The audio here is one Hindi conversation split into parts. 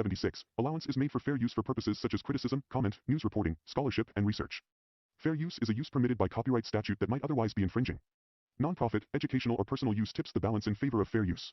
76, allowance is made for fair use for purposes such as criticism, comment, news reporting, scholarship, and research. Fair use is a use permitted by copyright statute that might otherwise be infringing. Non-profit, educational or personal use tips the balance in favor of fair use.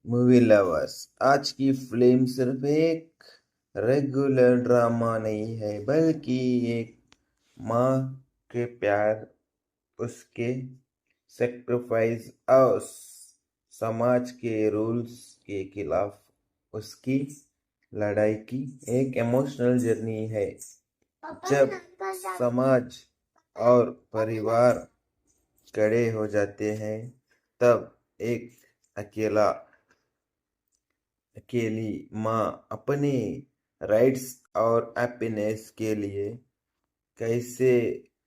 Movie lovers, आज की फिल्म सिर्फ एक रेगुलर ड्रामा नहीं है, बल्कि एक माँ के प्यार, उसके सेक्रीफाइस और समाज के रूल्स के खिलाफ उसकी लड़ाई की एक इमोशनल जर्नी है। जब समाज और परिवार खड़े हो जाते हैं, तब एक अकेली माँ अपने राइट्स और हैप्पीनेस के लिए कैसे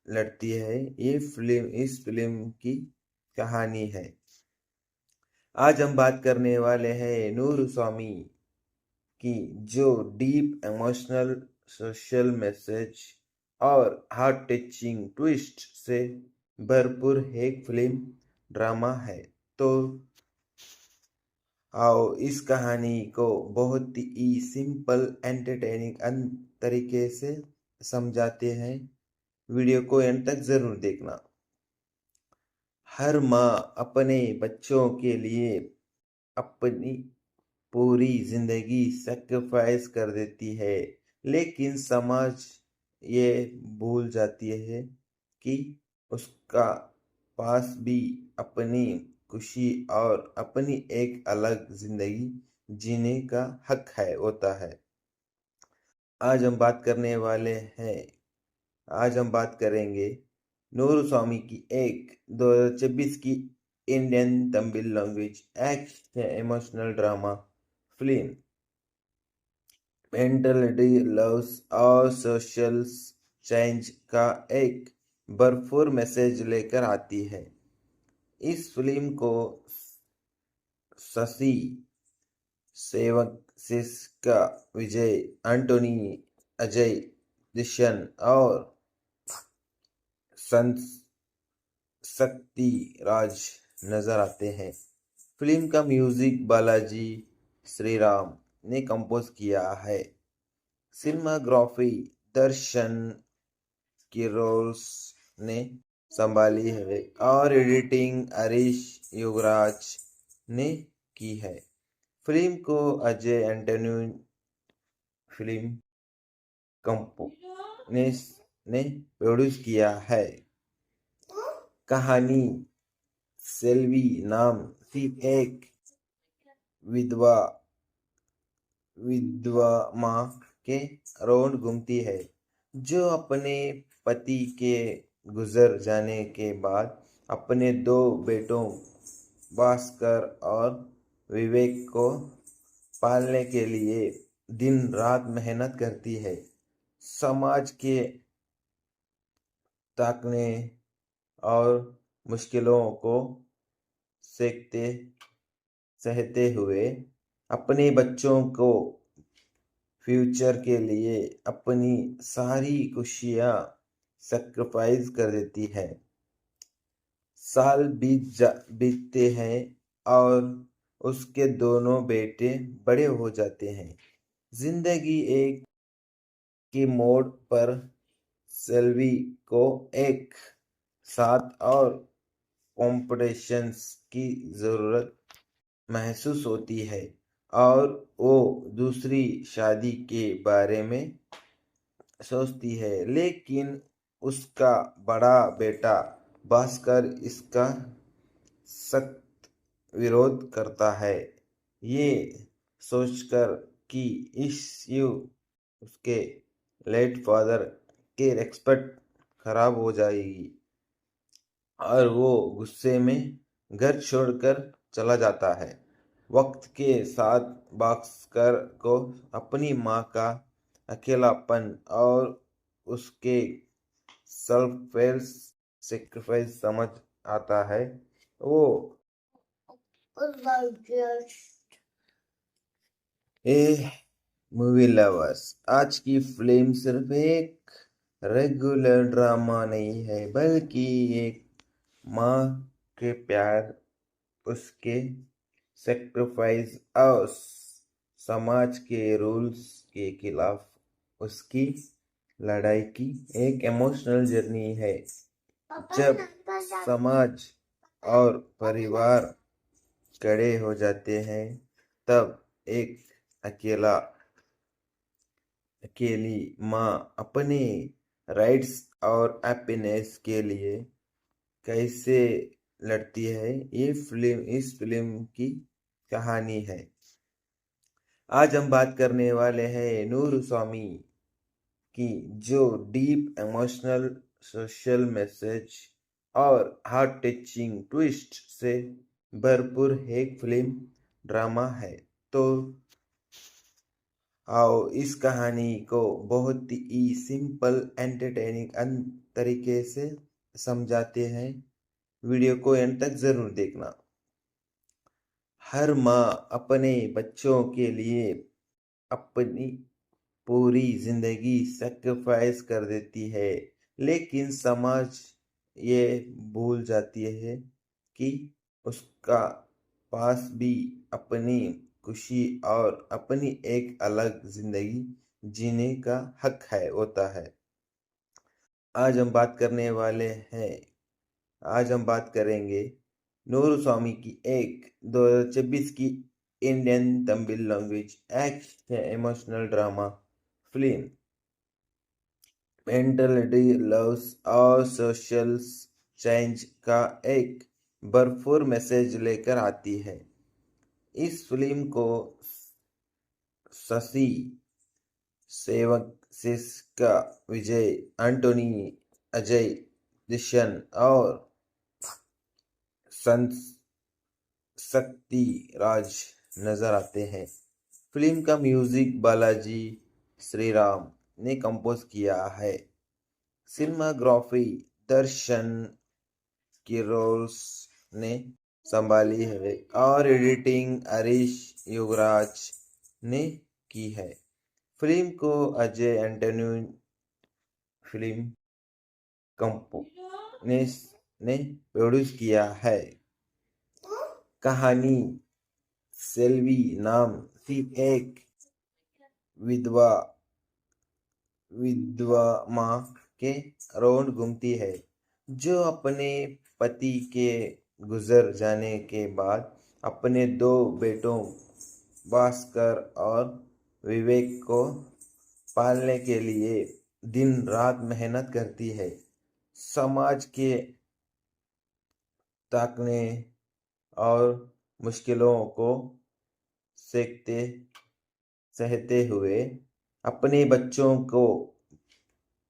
लड़ती है, इस फिल्म की कहानी है। आज हम बात करने वाले हैं नूर स्वामी की, जो डीप इमोशनल, सोशल मैसेज और हार्ट टचिंग ट्विस्ट से भरपूर एक फिल्म ड्रामा है। तो आओ इस कहानी को बहुत ही सिंपल एंटरटेनिंग तरीके से समझाते हैं। वीडियो को एंड तक जरूर देखना। हर माँ अपने बच्चों के लिए अपनी पूरी जिंदगी सैक्रिफाइस कर देती है, लेकिन समाज ये भूल जाती है कि उसका पास भी अपनी खुशी और अपनी एक अलग जिंदगी जीने का हक है होता है। आज हम बात करेंगे नूर स्वामी की एक 2026 की Indian Tamil language action emotional drama film mentality loves और सोशल चेंज का एक भरपूर मैसेज लेकर आती है। इस फिल्म को शशि सेवक, सिस्का, विजय, एंटोनी, अजय दिशन और शक्ति राज नजर आते हैं। फिल्म का म्यूजिक बालाजी श्रीराम ने कंपोज किया है। सिनेमाग्राफी दर्शन किरोस ने संभाली है और एडिटिंग हरीश युवराज ने की है। फिल्म को अजय एंटोनी फिल्म कंपनी ने प्रोड्यूस किया है। कहानी सेल्वी नाम की एक विधवा माँ के अराउंड घूमती है, जो अपने पति के गुजर जाने के बाद अपने दो बेटों भास्कर और विवेक को पालने के लिए दिन रात मेहनत करती है। समाज के ताकने और मुश्किलों को सहते हुए अपने बच्चों को फ्यूचर के लिए अपनी सारी खुशियां सैक्रिफाइस कर देती है। साल बीतते हैं और उसके दोनों बेटे बड़े हो जाते हैं। जिंदगी एक के मोड़ पर सेल्वी को एक साथ और कॉम्पिटिशन्स की जरूरत महसूस होती है और वो दूसरी शादी के बारे में सोचती है, लेकिन उसका बड़ा बेटा भास्कर इसका सख्त विरोध करता है। ये सोचकर कि उसके लेट फादर के रेस्पेक्ट खराब हो जाएगी और वो गुस्से में घर छोड़कर चला जाता है। वक्त के साथ भास्कर को अपनी माँ का अकेलापन और उसके सेल्फ सेक्रीफाइस समझ आता है। वो मूवी लवर्स, आज की फिल्म सिर्फ एक रेगुलर ड्रामा नहीं है, बल्कि एक माँ के प्यार, उसके सेक्रीफाइस और समाज के रूल्स के खिलाफ उसकी लड़ाई की एक इमोशनल जर्नी है। जब समाज और परिवार कड़े हो जाते हैं, तब एक अकेली माँ अपने राइट्स और हैप्पीनेस के लिए कैसे लड़ती है, ये इस फिल्म की कहानी है। आज हम बात करने वाले हैं नूर स्वामी की, जो डीप इमोशनल सोशल मैसेज और हार्ट टचिंग ट्विस्ट से भरपूर एक फिल्म ड्रामा है। तो आओ इस कहानी को बहुत ही सिंपल एंटरटेनिंग तरीके से समझाते हैं। वीडियो को एंड तक जरूर देखना। हर माँ अपने बच्चों के लिए अपनी पूरी जिंदगी सैक्रिफाइस कर देती है, लेकिन समाज ये भूल जाती है कि उसका पास भी अपनी खुशी और अपनी एक अलग जिंदगी जीने का हक है होता है। आज हम बात करेंगे नूर स्वामी की एक 2026 की Indian Tamil language action emotional drama film mentality loves और सोशल चेंज का एक भरपूर मैसेज लेकर आती है। इस फिल्म को शशि सेवक सिस्का विजय एंटोनी अजय दिशन और शक्ति राज नजर आते हैं। फिल्म का म्यूजिक बालाजी श्रीराम ने कंपोज किया है। सिनेमाग्राफी दर्शन किरोस ने संभाली है और एडिटिंग हरीश योगराज ने की है। फिल्म को अजय एंटोनी फिल्म कंपनी ने प्रोड्यूस किया है। कहानी सेल्वी नाम की एक विधवा माँ के अराउंड घूमती है, जो अपने पति के गुजर जाने के बाद अपने दो बेटों भास्कर और विवेक को पालने के लिए दिन रात मेहनत करती है। समाज के ताकने और मुश्किलों को सहते हुए अपने बच्चों को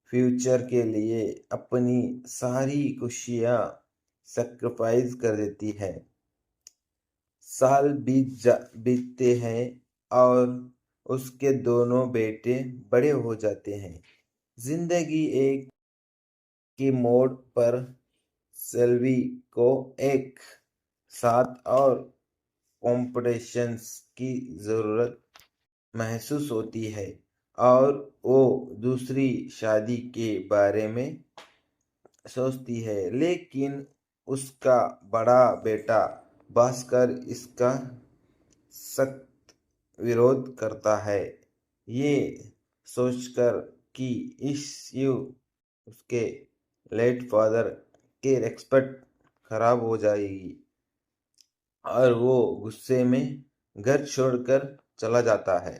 फ्यूचर के लिए अपनी सारी खुशियां सैक्रिफाइस कर देती है। साल बीतते हैं और उसके दोनों बेटे बड़े हो जाते हैं। जिंदगी एक की मोड़ पर सेल्वी को एक साथ और कॉम्पिटिशन्स की जरूरत महसूस होती है और वो दूसरी शादी के बारे में सोचती है, लेकिन उसका बड़ा बेटा भास्कर इसका सख्त विरोध करता है, ये सोचकर कि इससे उसके लेट फादर के रिस्पेक्ट खराब हो जाएगी और वो गुस्से में घर छोड़कर चला जाता है।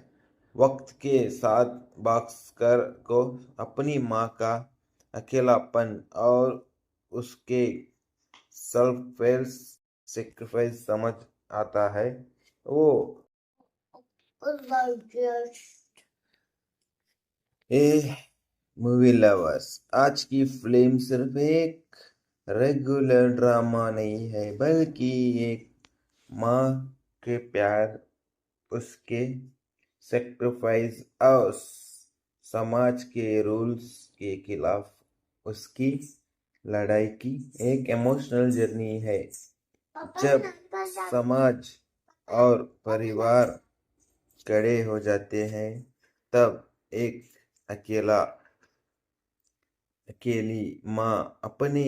वक्त के साथ भास्कर को अपनी माँ का अकेलापन और उसके सेल्फ सेक्रीफाइस समझ आता है। वो मूवी लवर्स, आज की फिल्म सिर्फ एक रेगुलर ड्रामा नहीं है, बल्कि एक माँ के प्यार, उसके सेक्रीफाइस और समाज के रूल्स के खिलाफ उसकी लड़ाई की एक इमोशनल जर्नी है। जब समाज और परिवार कड़े हो जाते हैं, तब एक अकेली माँ अपने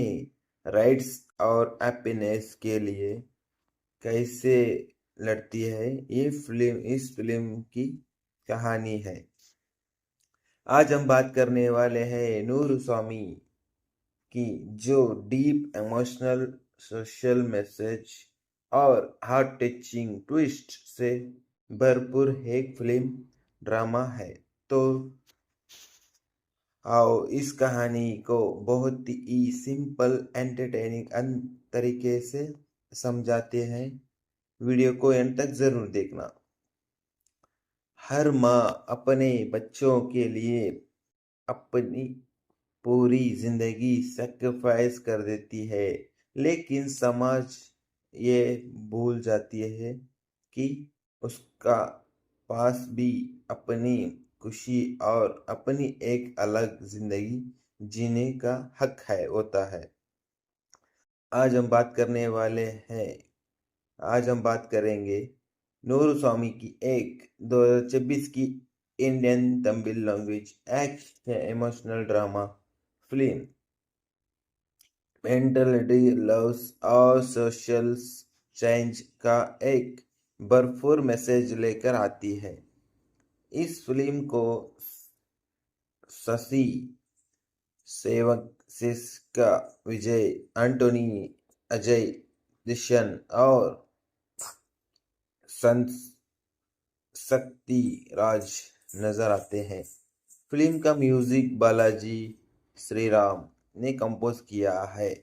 राइट्स और हैप्पीनेस के लिए कैसे लड़ती है, ये फिल्म इस फिल्म की कहानी है। आज हम बात करने वाले हैं नूर स्वामी की, जो डीप इमोशनल सोशल मैसेज और हार्ट टचिंग ट्विस्ट से भरपूर एक फिल्म ड्रामा है। तो आओ इस कहानी को बहुत ही सिंपल एंटरटेनिंग तरीके से समझाते हैं। वीडियो को एंड तक जरूर देखना। हर माँ अपने बच्चों के लिए अपनी पूरी जिंदगी सैक्रिफाइस कर देती है, लेकिन समाज ये भूल जाती है कि उसका पास भी अपनी खुशी और अपनी एक अलग जिंदगी जीने का हक होता है। आज हम बात करेंगे नूर स्वामी की एक 2026 की Indian Tamil language action emotional drama film mentality loves और सोशल चेंज का एक भरपूर मैसेज लेकर आती है। इस फिल्म को शशि सेवक सिस्का विजय एंटोनी अजय दिशन और शक्ति राज नजर आते हैं। फिल्म का म्यूजिक बालाजी श्रीराम ने कंपोज किया है।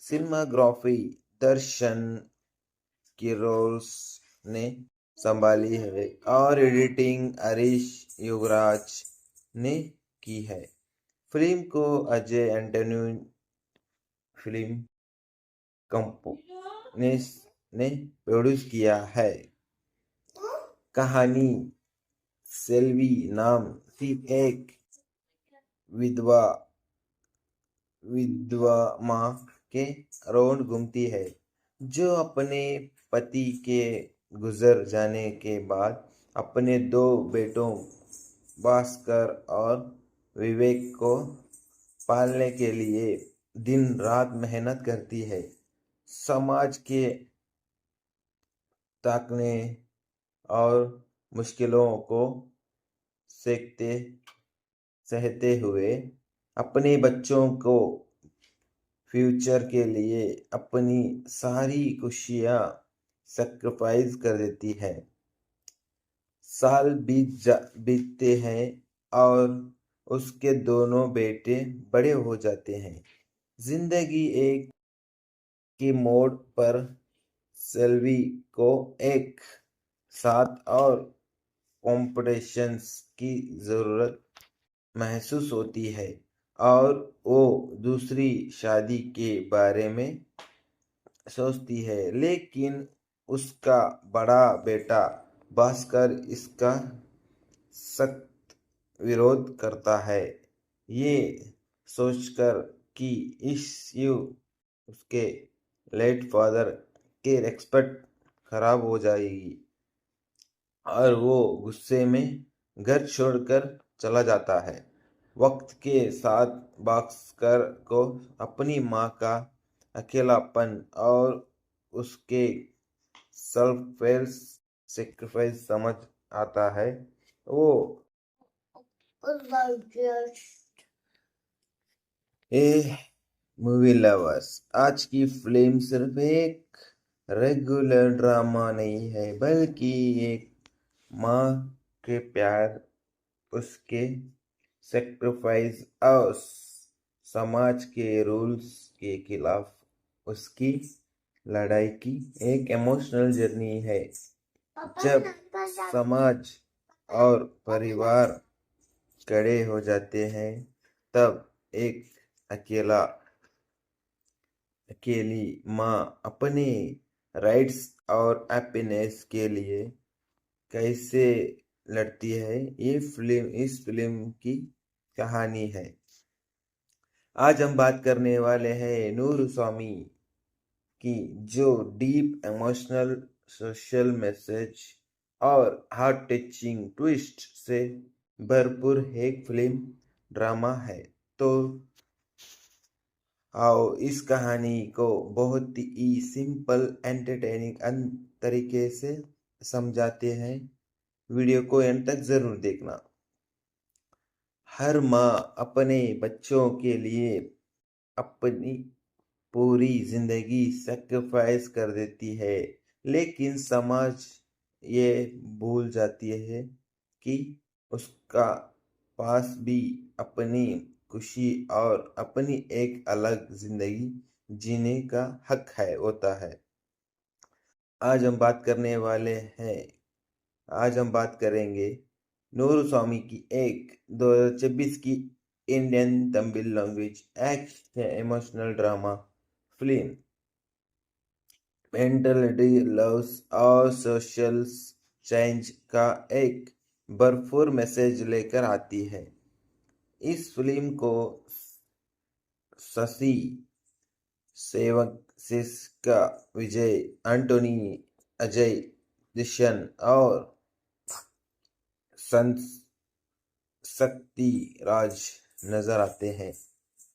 सिनेमाग्राफी दर्शन किरोस ने संभाली है और एडिटिंग हरीश युगराज ने की है। फिल्म को अजय एंटोनी फिल्म कंपनी ने प्रोड्यूस किया है। कहानी सेल्वी नाम की एक विधवा विधवा माँ के अराउंड घूमती है, जो अपने पति के गुजर जाने के बाद अपने दो बेटों भास्कर और विवेक को पालने के लिए दिन रात मेहनत करती है। समाज के ताकने और मुश्किलों को सेकते सहते हुए अपने बच्चों को फ्यूचर के लिए अपनी सारी खुशियां सैक्रिफाइस कर देती है। साल बीतते हैं और उसके दोनों बेटे बड़े हो जाते हैं। जिंदगी एक के मोड़ पर सेल्वी को एक साथ और कॉम्पिटिशन्स की जरूरत महसूस होती है और वो दूसरी शादी के बारे में सोचती है, लेकिन उसका बड़ा बेटा भास्कर इसका सख्त विरोध करता है। ये सोचकर कि इस उसके लेट फादर के रेस्पेक्ट खराब हो जाएगी और वो गुस्से में घर छोड़कर चला जाता है। वक्त के साथ भास्कर को अपनी माँ का अकेलापन और उसके सेल्फ सेक्रीफाइस समझ आता है। वो मूवी लवर्स, आज की फिल्म सिर्फ एक रेगुलर ड्रामा नहीं है, बल्कि एक माँ के प्यार, उसके सेक्रीफाइस और समाज के रूल्स के खिलाफ उसकी लड़ाई की एक इमोशनल जर्नी है। जब समाज और परिवार कड़े हो जाते हैं, तब एक अकेली माँ अपने राइट्स और हैप्पीनेस के लिए कैसे लड़ती है, ये फिल्म इस फिल्म की कहानी है। आज हम बात करने वाले हैं नूर स्वामी की, जो डीप इमोशनल सोशल मैसेज और हार्ट टचिंग ट्विस्ट से भरपूर एक फिल्म ड्रामा है। तो आओ इस कहानी को बहुत ही सिंपल एंटरटेनिंग तरीके से समझाते हैं। वीडियो को एंड तक जरूर देखना। हर माँ अपने बच्चों के लिए अपनी पूरी जिंदगी सैक्रिफाइस कर देती है, लेकिन समाज ये भूल जाती है कि उसका पास भी अपनी खुशी और अपनी एक अलग जिंदगी जीने का हक है होता है। आज हम बात करेंगे नूर स्वामी की एक 2026 की Indian Tamil language action emotional drama film mentality loves और सोशल चेंज का एक भरपूर मैसेज लेकर आती है। इस फिल्म को शशि सेवक, सिस्का विजय, एंटोनी, अजय दिशन और शक्ति राज नजर आते हैं।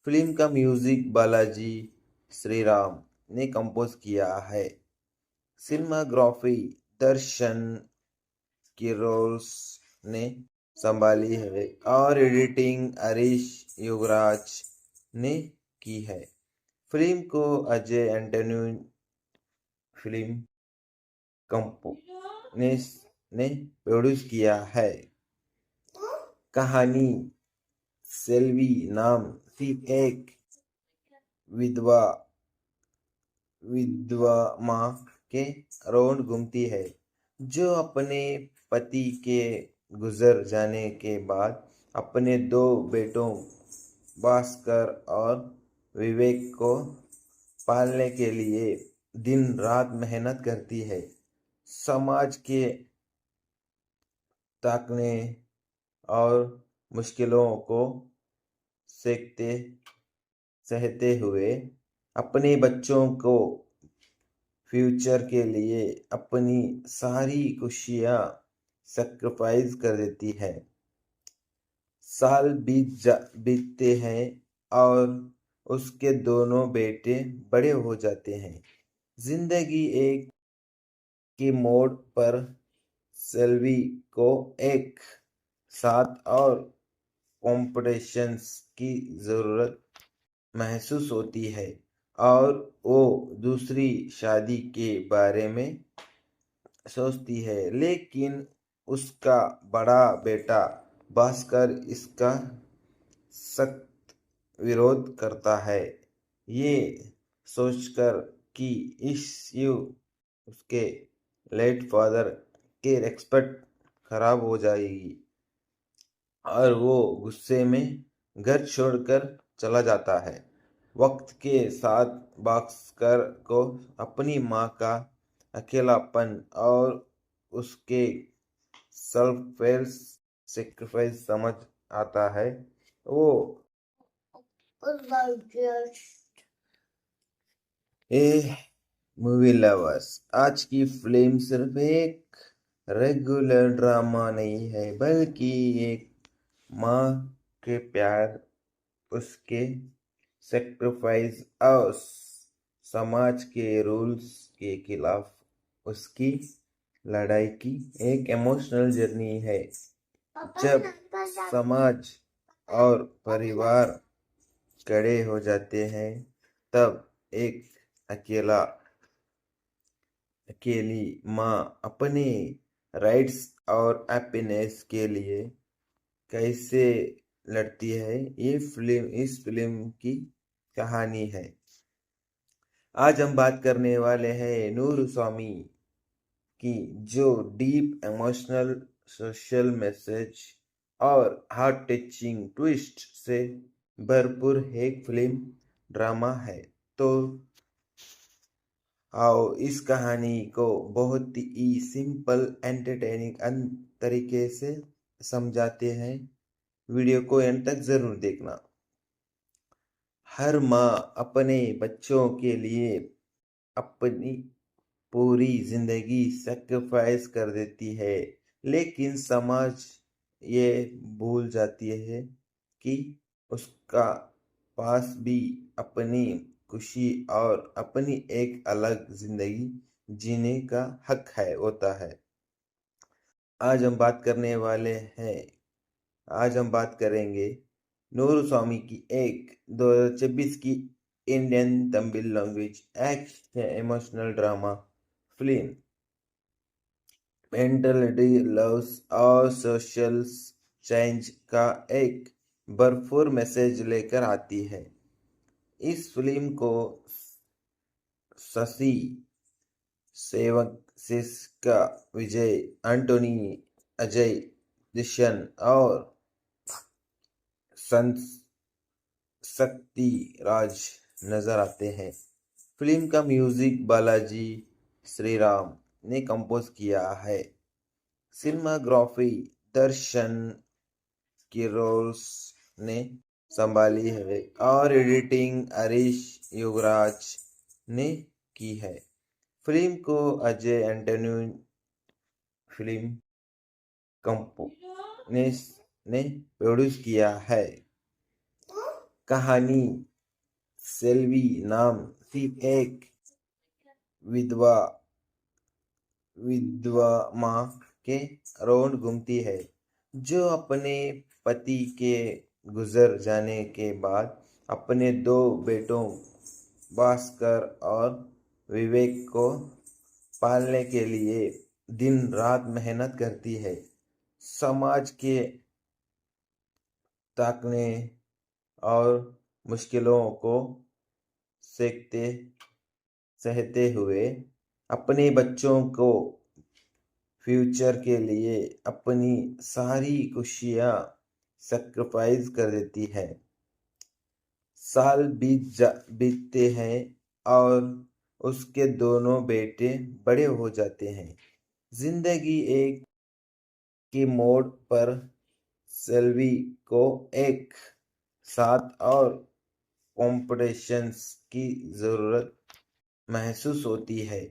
फिल्म का म्यूजिक बालाजी श्रीराम ने कंपोज किया है। सिनेमाग्राफी दर्शन किरोस ने संभाली है और एडिटिंग हरीश युगराज ने की है। फिल्म को अजय एंटोनी फिल्म कंपनी ने प्रोड्यूस किया है। कहानी सेल्वी नाम की एक विधवा माँ के अराउंड घूमती है, जो अपने पति के गुजर जाने के बाद अपने दो बेटों भास्कर और विवेक को पालने के लिए दिन रात मेहनत करती है। समाज के ताकने और मुश्किलों को सेकते सहते हुए अपने बच्चों को फ्यूचर के लिए अपनी सारी खुशियां सैक्रिफाइस कर देती है। साल बीतते हैं और उसके दोनों बेटे बड़े हो जाते हैं। जिंदगी एक के मोड़ पर सेल्वी को एक साथ और कॉम्पिटिशन्स की जरूरत महसूस होती है और वो दूसरी शादी के बारे में सोचती है, लेकिन उसका बड़ा बेटा भास्कर इसका सख्त विरोध करता है। ये सोचकर कि इस उसके लेट फादर के रेस्पेक्ट खराब हो जाएगी और वो गुस्से में घर छोड़कर चला जाता है। वक्त के साथ भास्कर को अपनी माँ का अकेलापन और उसके सेल्फ सेक्रीफाइस समझ आता है। वो मूवी लवर्स, आज की फिल्म सिर्फ एक रेगुलर ड्रामा नहीं है, बल्कि एक माँ के प्यार, उसके सेक्रीफाइस और समाज के रूल्स के खिलाफ उसकी लड़ाई की एक इमोशनल जर्नी है। जब समाज और परिवार कड़े हो जाते हैं, तब एक अकेली माँ अपने राइट्स और हैप्पीनेस के लिए कैसे लड़ती है, ये इस फिल्म की कहानी है। आज हम बात करने वाले हैं नूर स्वामी की, जो डीप इमोशनल सोशल मैसेज और हार्ट टचिंग ट्विस्ट से भरपूर एक फिल्म ड्रामा है। तो आओ इस कहानी को बहुत ही सिंपल एंटरटेनिंग तरीके से समझाते हैं। वीडियो को एंड तक जरूर देखना। हर माँ अपने बच्चों के लिए अपनी पूरी जिंदगी सैक्रिफाइस कर देती है, लेकिन समाज ये भूल जाती है कि उसका पास भी अपनी खुशी और अपनी एक अलग जिंदगी जीने का हक है होता है। आज हम बात करने वाले हैं आज हम बात करेंगे नूर स्वामी की एक 2026 की Indian Tamil language action emotional drama film mentality loves और सोशल चेंज का एक भरपूर मैसेज लेकर आती है। इस फिल्म को शशि सेवक, सिस्का विजय, एंटोनी, अजय दिशन और शक्ति राज नजर आते हैं। फिल्म का म्यूजिक बालाजी श्रीराम ने कंपोज किया है। सिनेमाग्राफी दर्शन किरोस ने संभाली है और एडिटिंग हरीश युवराज ने की है। फिल्म को अजय एंटोनी फिल्म कंपनी ने प्रोड्यूस किया है। कहानी सेल्वी नाम की एक विधवा माँ के अराउंड घूमती है, जो अपने पति के गुजर जाने के बाद अपने दो बेटों भास्कर और विवेक को पालने के लिए दिन रात मेहनत करती है। समाज के ताकने और मुश्किलों को सेकते सहते हुए अपने बच्चों को फ्यूचर के लिए अपनी सारी खुशियां सैक्रिफाइस कर देती है। साल बीतते हैं और उसके दोनों बेटे बड़े हो जाते हैं। जिंदगी एक के मोड़ पर सेल्वी को एक साथ और कॉम्पिटिशन्स की जरूरत महसूस होती है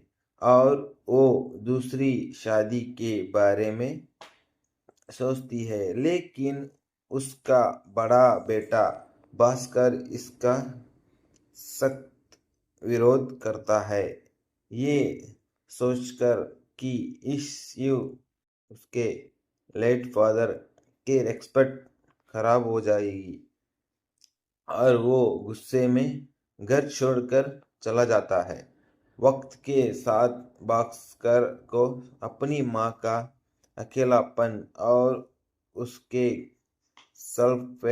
और वो दूसरी शादी के बारे में सोचती है, लेकिन उसका बड़ा बेटा भास्कर इसका सख्त विरोध करता है। ये सोचकर कि इससे उसके लेट फादर के रिस्पेक्ट खराब हो जाएगी और वो गुस्से में घर छोड़कर चला जाता है। वक्त के साथ भास्कर को अपनी माँ का अकेलापन और उसके सेल्फ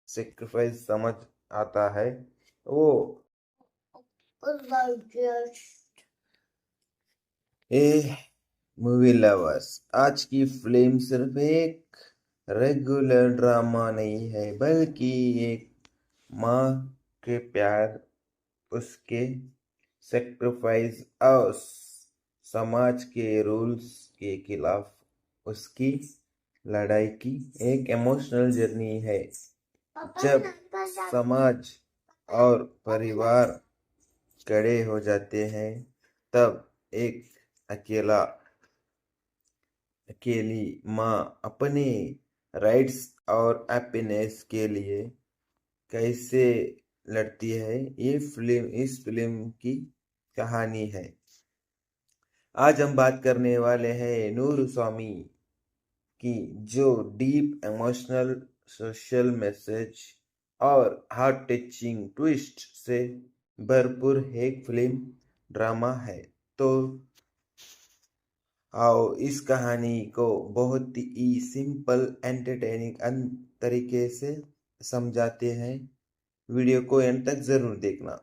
सेक्रीफाइस समझ आता है। वो मूवी लवर्स, आज की फिल्म सिर्फ एक रेगुलर ड्रामा नहीं है, बल्कि एक माँ के प्यार, उसके सेक्रीफाइस और समाज के रूल्स के खिलाफ उसकी लड़ाई की एक इमोशनल जर्नी है। जब समाज और परिवार कड़े हो जाते हैं, तब एक अकेली माँ अपने राइट्स और हैप्पीनेस के लिए कैसे लड़ती है, इस फिल्म की कहानी है। आज हम बात करने वाले हैं नूर स्वामी की, जो डीप इमोशनल सोशल मैसेज और हार्ट टचिंग ट्विस्ट से भरपूर एक फिल्म ड्रामा है। तो आओ इस कहानी को बहुत ही सिंपल एंटरटेनिंग तरीके से समझाते हैं। वीडियो को एंड तक जरूर देखना।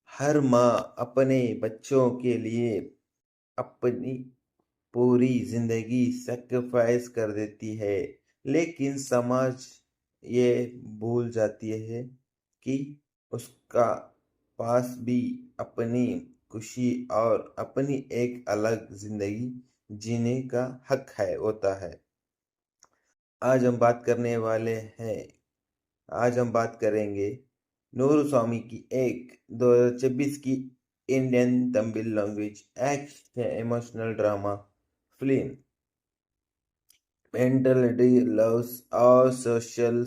हर माँ अपने बच्चों के लिए अपनी पूरी जिंदगी सैक्रिफाइस कर देती है, लेकिन समाज ये भूल जाती है कि उसका पास भी अपनी खुशी और अपनी एक अलग जिंदगी जीने का हक होता है। आज हम बात करेंगे नूर स्वामी की एक 2026 की Indian Tamil language action emotional drama film mentality loves और सोशल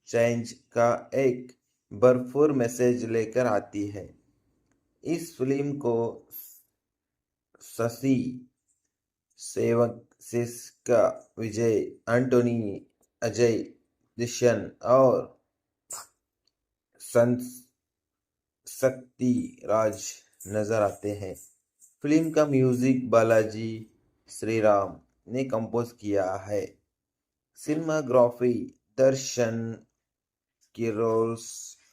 चेंज का एक भरपूर मैसेज लेकर आती है। इस फिल्म को शशि सेवक, सिस्का विजय, एंटोनी, अजय दिशन और शक्ति राज नजर आते हैं। फिल्म का म्यूजिक बालाजी श्रीराम ने कंपोज किया है। सिनेमाग्राफी दर्शन किरोस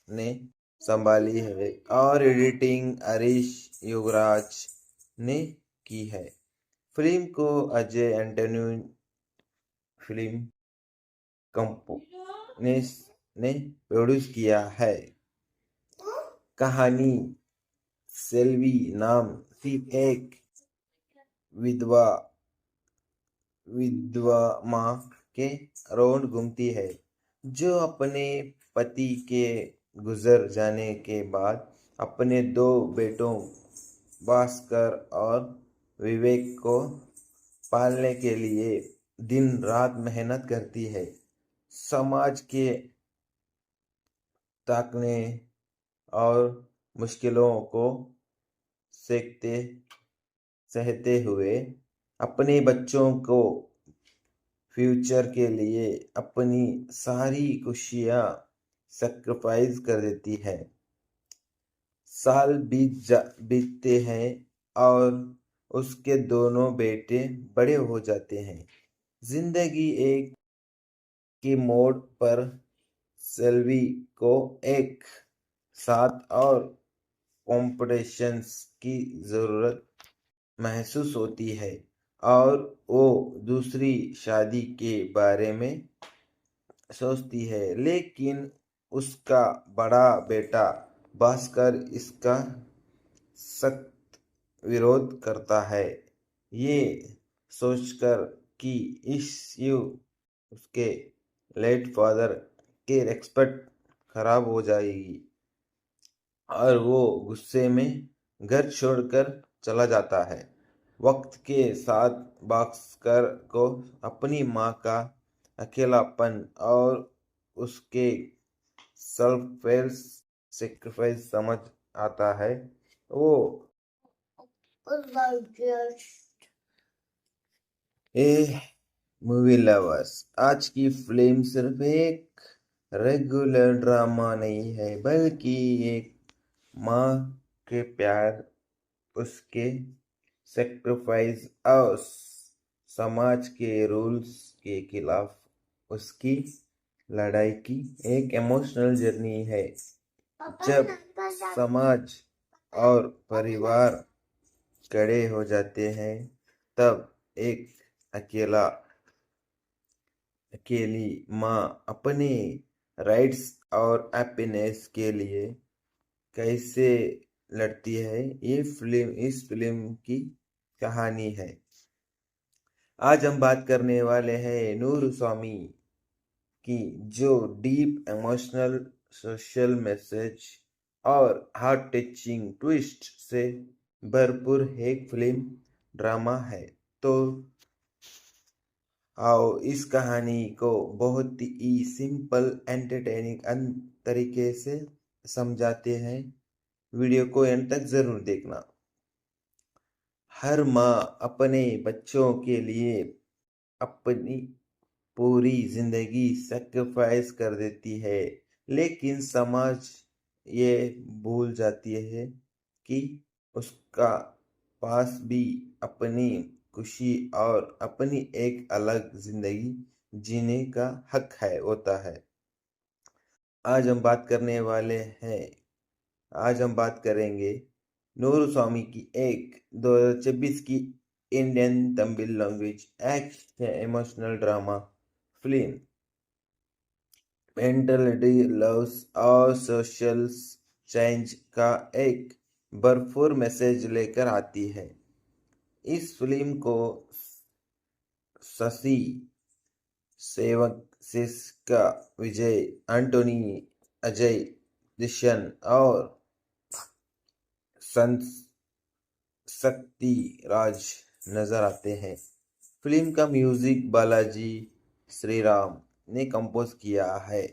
ने संभाली है और एडिटिंग हरीश योगराज ने की है। फिल्म को अजय एंटोनी फिल्म कंपनी ने प्रोड्यूस किया है। कहानी सेल्वी नाम की एक विधवा माँ के अराउंड घूमती है, जो अपने पति के गुजर जाने के बाद अपने दो बेटों भास्कर और विवेक को पालने के लिए दिन रात मेहनत करती है। समाज के ताकने और मुश्किलों को सहते हुए अपने बच्चों को फ्यूचर के लिए अपनी सारी खुशियां सैक्रिफाइस कर देती है। साल बीतते हैं और उसके दोनों बेटे बड़े हो जाते हैं। जिंदगी एक के मोड़ पर सेल्वी को एक साथ और कॉम्पिटिशन्स की जरूरत महसूस होती है और वो दूसरी शादी के बारे में सोचती है, लेकिन उसका बड़ा बेटा भास्कर इसका सख्त विरोध करता है। ये सोचकर कि इससे उसके लेट फादर के रिस्पेक्ट खराब हो जाएगी और वो गुस्से में घर छोड़कर चला जाता है। वक्त के साथ भास्कर को अपनी माँ का अकेलापन और उसके सेल्फ सेक्रीफाइस समझ आता है। वो ए मूवी लवर्स, आज की फिल्म सिर्फ एक रेगुलर ड्रामा नहीं है, बल्कि एक माँ के प्यार, उसके सेक्रीफाइस और समाज के रूल्स के खिलाफ उसकी लड़ाई की एक इमोशनल जर्नी है। जब समाज और परिवार कड़े हो जाते हैं, तब एक अकेली माँ अपने राइट्स और हैप्पीनेस के लिए कैसे लड़ती है, ये इस फिल्म की कहानी है। आज हम बात करने वाले हैं नूर स्वामी की, जो डीप इमोशनल सोशल मैसेज और हार्ट टचिंग ट्विस्ट से भरपूर एक फिल्म ड्रामा है। तो आओ इस कहानी को बहुत ही सिंपल एंटरटेनिंग तरीके से समझाते हैं। वीडियो को एंड तक जरूर देखना। हर माँ अपने बच्चों के लिए अपनी पूरी जिंदगी सैक्रिफाइस कर देती है, लेकिन समाज ये भूल जाती है कि उसका पास भी अपनी खुशी और अपनी एक अलग जिंदगी जीने का हक है होता है। आज हम बात करने वाले हैं आज हम बात करेंगे नूर स्वामी की एक 2026 की Indian Tamil language action emotional drama film mentality loves और सोशल चेंज का एक भरपूर मैसेज लेकर आती है। इस फिल्म को शशि सेवक, सिस्का विजय, एंटोनी, अजय दिशन और शक्ति राज नजर आते हैं। फिल्म का म्यूजिक बालाजी श्रीराम ने कंपोज किया है।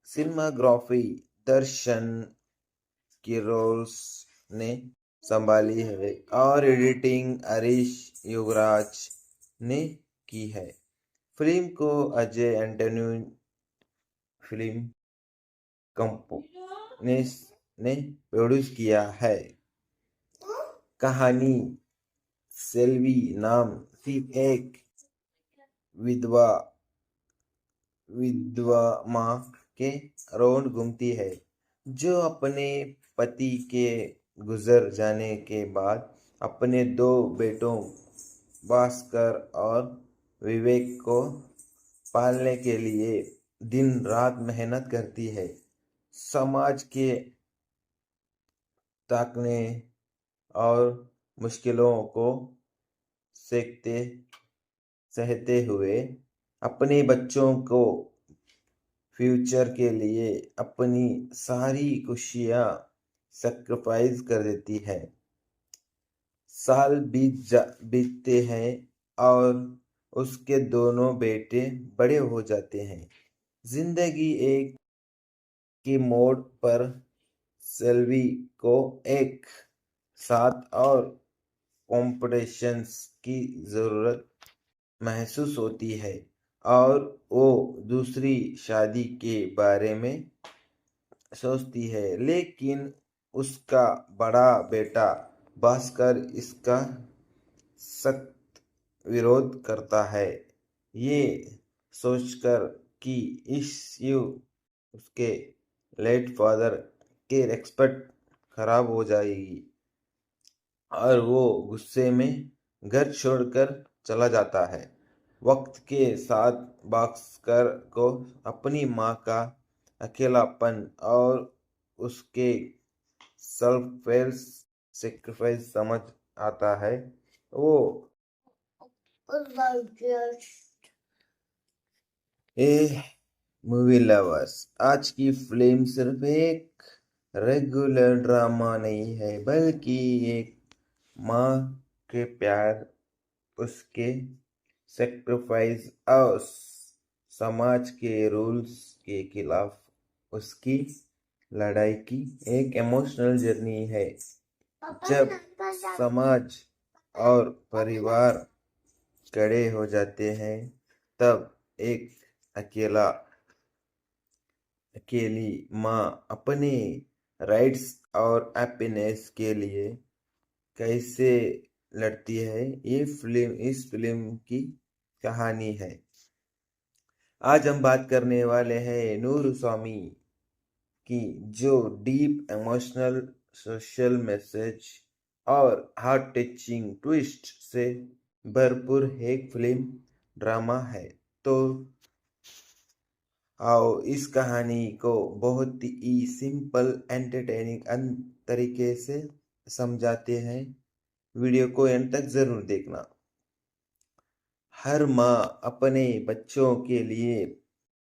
सिनेमाग्राफी दर्शन किरोस ने संभाली है और एडिटिंग हरीश योगराज ने की है। फिल्म को अजय एंटोनी फिल्म कंपनी ने प्रोड्यूस किया है। कहानी सेल्वी नाम की एक विधवा माँ के अराउंड घूमती है, जो अपने पति के गुजर जाने के बाद अपने दो बेटों भास्कर और विवेक को पालने के लिए दिन रात मेहनत करती है। समाज के ताकने और मुश्किलों को सहते हुए अपने बच्चों को फ्यूचर के लिए अपनी सारी खुशियां सैक्रिफाइस कर देती है। साल बीतते हैं और उसके दोनों बेटे बड़े हो जाते हैं। जिंदगी एक की मोड़ पर सेल्वी को एक साथ और कॉम्पिटिशन्स की जरूरत महसूस होती है और वो दूसरी शादी के बारे में सोचती है, लेकिन उसका बड़ा बेटा भास्कर इसका सख्त विरोध करता है। ये सोचकर कि इससे उसके लेट फादर के रिस्पेक्ट खराब हो जाएगी और वो गुस्से में घर छोड़कर चला जाता है। वक्त के साथ भास्कर को अपनी माँ का अकेलापन और उसके सेल्फ सेक्रीफाइस समझ आता है। वो मूवी लवर्स, आज की फिल्म सिर्फ एक रेगुलर ड्रामा नहीं है, बल्कि एक माँ के प्यार, उसके सेक्रीफाइस और समाज के रूल्स के खिलाफ उसकी लड़ाई की एक इमोशनल जर्नी है। जब समाज और परिवार कड़े हो जाते हैं, तब एक अकेली माँ अपने राइट्स और हैप्पीनेस के लिए कैसे लड़ती है, इस फिल्म की कहानी है। आज हम बात करने वाले हैं नूर स्वामी की, जो डीप इमोशनल, सोशल मैसेज और हार्ट टचिंग ट्विस्ट से भरपूर एक फिल्म ड्रामा है। तो आओ इस कहानी को बहुत ही सिंपल एंटरटेनिंग तरीके से समझाते हैं। वीडियो को एंड तक जरूर देखना। हर माँ अपने बच्चों के लिए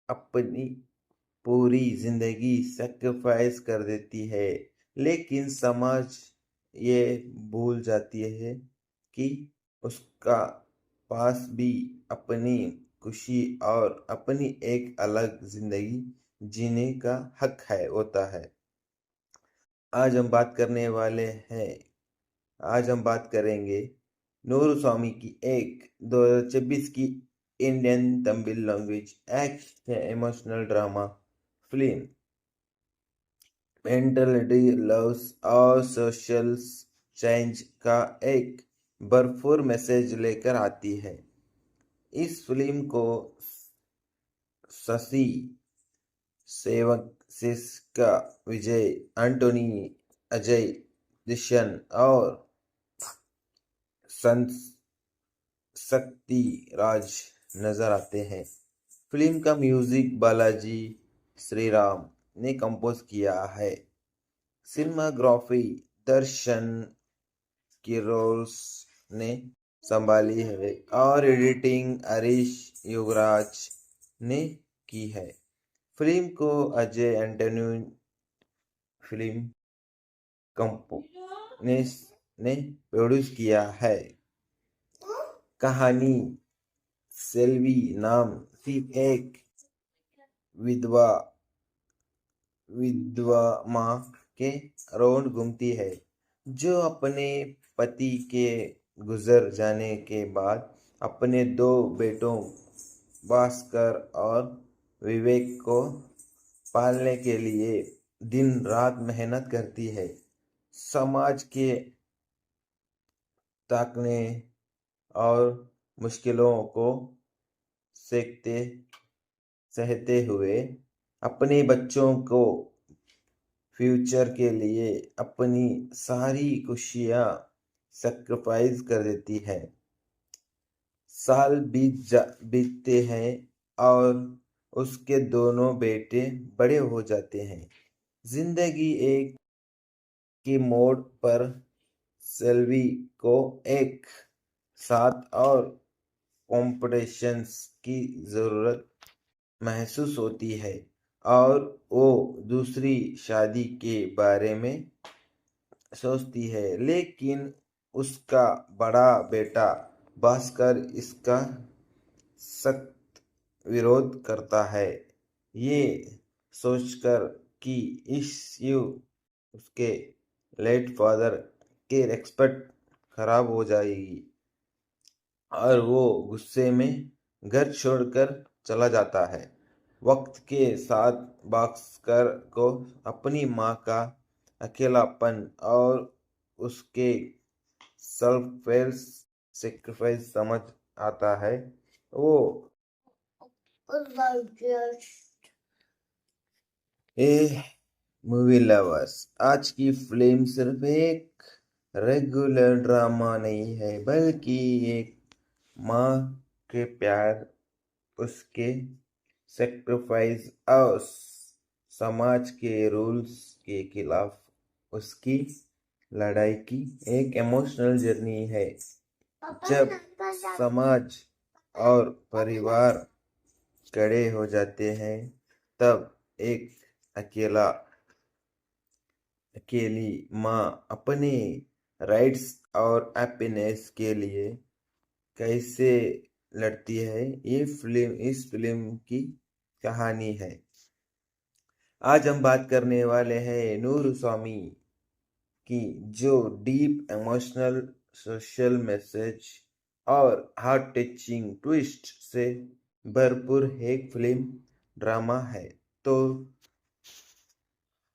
अपनी पूरी जिंदगी सैक्रिफाइस कर देती है, लेकिन समाज ये भूल जाती है कि उसका पास भी अपनी खुशी और अपनी एक अलग जिंदगी जीने का हक है होता है। आज हम बात करने वाले हैं आज हम बात करेंगे नूर स्वामी की एक 2026 की Indian Tamil language action emotional drama film mentality loves और सोशल चेंज का एक भरपूर मैसेज लेकर आती है। इस फिल्म को शशि सेवक, सिस्का विजय, एंटोनी, अजय दिशन और शक्ति राज नजर आते हैं। फिल्म का म्यूजिक बालाजी श्रीराम ने कंपोज किया है। सिनेमाग्राफी दर्शन किरोस ने संभाली है और एडिटिंग हरीश युवराज ने की है। फिल्म को अजय एंटोनी फिल्म कंपो ने प्रोड्यूस किया है। कहानी सेल्वी नाम की एक विधवा माँ के अराउंड घूमती है, जो अपने पति के गुजर जाने के बाद अपने दो बेटों भास्कर और विवेक को पालने के लिए दिन रात मेहनत करती है। समाज के ताकने और मुश्किलों को सहते हुए अपने बच्चों को फ्यूचर के लिए अपनी सारी खुशियां सैक्रिफाइस कर देती है। साल बीतते हैं और उसके दोनों बेटे बड़े हो जाते हैं। जिंदगी एक के मोड़ पर सेल्वी को एक साथ और कॉम्पिटिशन्स की जरूरत महसूस होती है और वो दूसरी शादी के बारे में सोचती है, लेकिन उसका बड़ा बेटा भास्कर इसका सख्त विरोध करता है। ये सोचकर कि इससे उसके लेट फादर के रेस्पेक्ट खराब हो जाएगी और वो गुस्से में घर छोड़कर चला जाता है। वक्त के साथ भास्कर को अपनी माँ का अकेलापन और उसके सेल्फ सेक्रीफाइस समझ आता है। वो मूवी लवर्स, आज की फिल्म सिर्फ एक रेगुलर ड्रामा नहीं है, बल्कि एक माँ के प्यार, उसके सेक्रीफाइस और समाज के रूल्स के खिलाफ उसकी लड़ाई की एक इमोशनल जर्नी है। जब समाज और परिवार कड़े हो जाते हैं, तब एक अकेली माँ अपने राइट्स और हैप्पीनेस के लिए कैसे लड़ती है, ये इस फिल्म की कहानी है। आज हम बात करने वाले हैं नूर स्वामी की, जो डीप इमोशनल सोशल मैसेज और हार्ट टचिंग ट्विस्ट से भरपूर एक फिल्म ड्रामा है। तो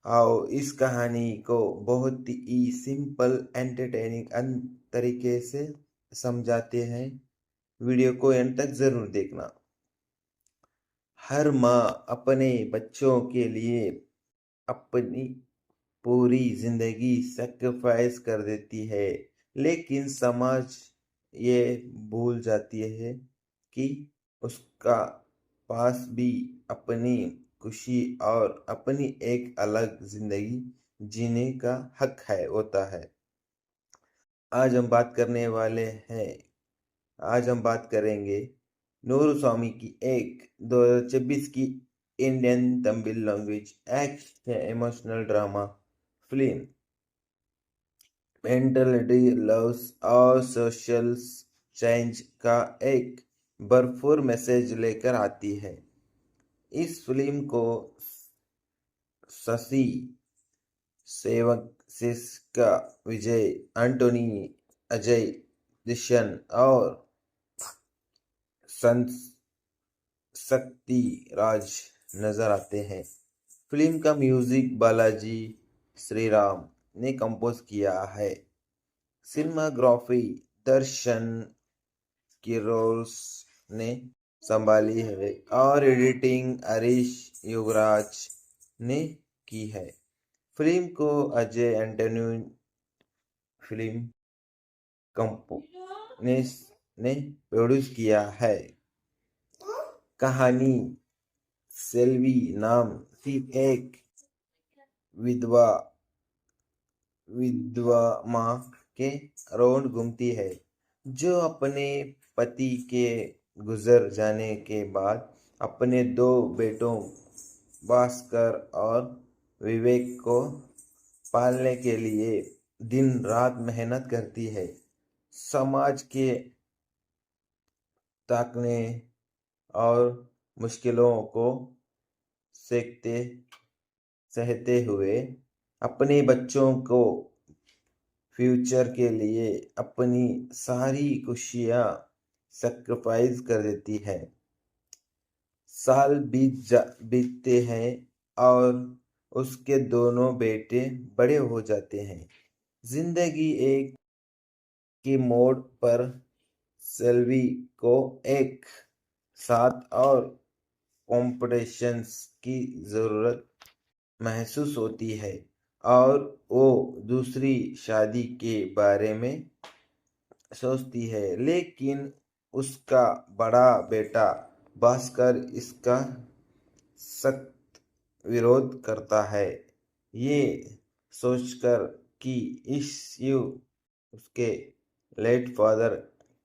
आओ इस कहानी को बहुत ही सिंपल एंटरटेनिंग तरीके से समझाते हैं। वीडियो को एंड तक जरूर देखना। हर माँ अपने बच्चों के लिए अपनी पूरी जिंदगी सैक्रिफाइस कर देती है, लेकिन समाज ये भूल जाती है कि उसका पास भी अपनी खुशी और अपनी एक अलग जिंदगी जीने का हक होता है। आज हम बात करने वाले हैं आज हम बात करेंगे नूर स्वामी की एक 2026 की Indian Tamil language action emotional drama film mentality loves और सोशल चेंज का एक भरपूर मैसेज लेकर आती है। इस फिल्म को शशि सेवक, सिस्का विजय, एंटोनी, अजय दिशन और शक्ति राज नजर आते हैं। फिल्म का म्यूजिक बालाजी श्रीराम ने कंपोज किया है। सिनेमाग्राफी दर्शन किरोस ने संभाली है और एडिटिंग हरीश युवराज ने की है। फिल्म को अजय एंटोनी फिल्म कंपनी ने प्रोड्यूस किया है। कहानी सेल्वी नाम की एक विधवा माँ के अराउंड घूमती है, जो अपने पति के गुजर जाने के बाद अपने दो बेटों भास्कर और विवेक को पालने के लिए दिन रात मेहनत करती है। समाज के ताकने और मुश्किलों को सहते हुए अपने बच्चों को फ्यूचर के लिए अपनी सारी खुशियां सैक्रिफाइस कर देती है। साल बीतते हैं और उसके दोनों बेटे बड़े हो जाते हैं। जिंदगी एक की मोड़ पर सेल्वी को एक साथ और कॉम्पिटिशन्स की जरूरत महसूस होती है और वो दूसरी शादी के बारे में सोचती है, लेकिन उसका बड़ा बेटा भास्कर इसका सख्त विरोध करता है, ये सोचकर कि इससे उसके लेट फादर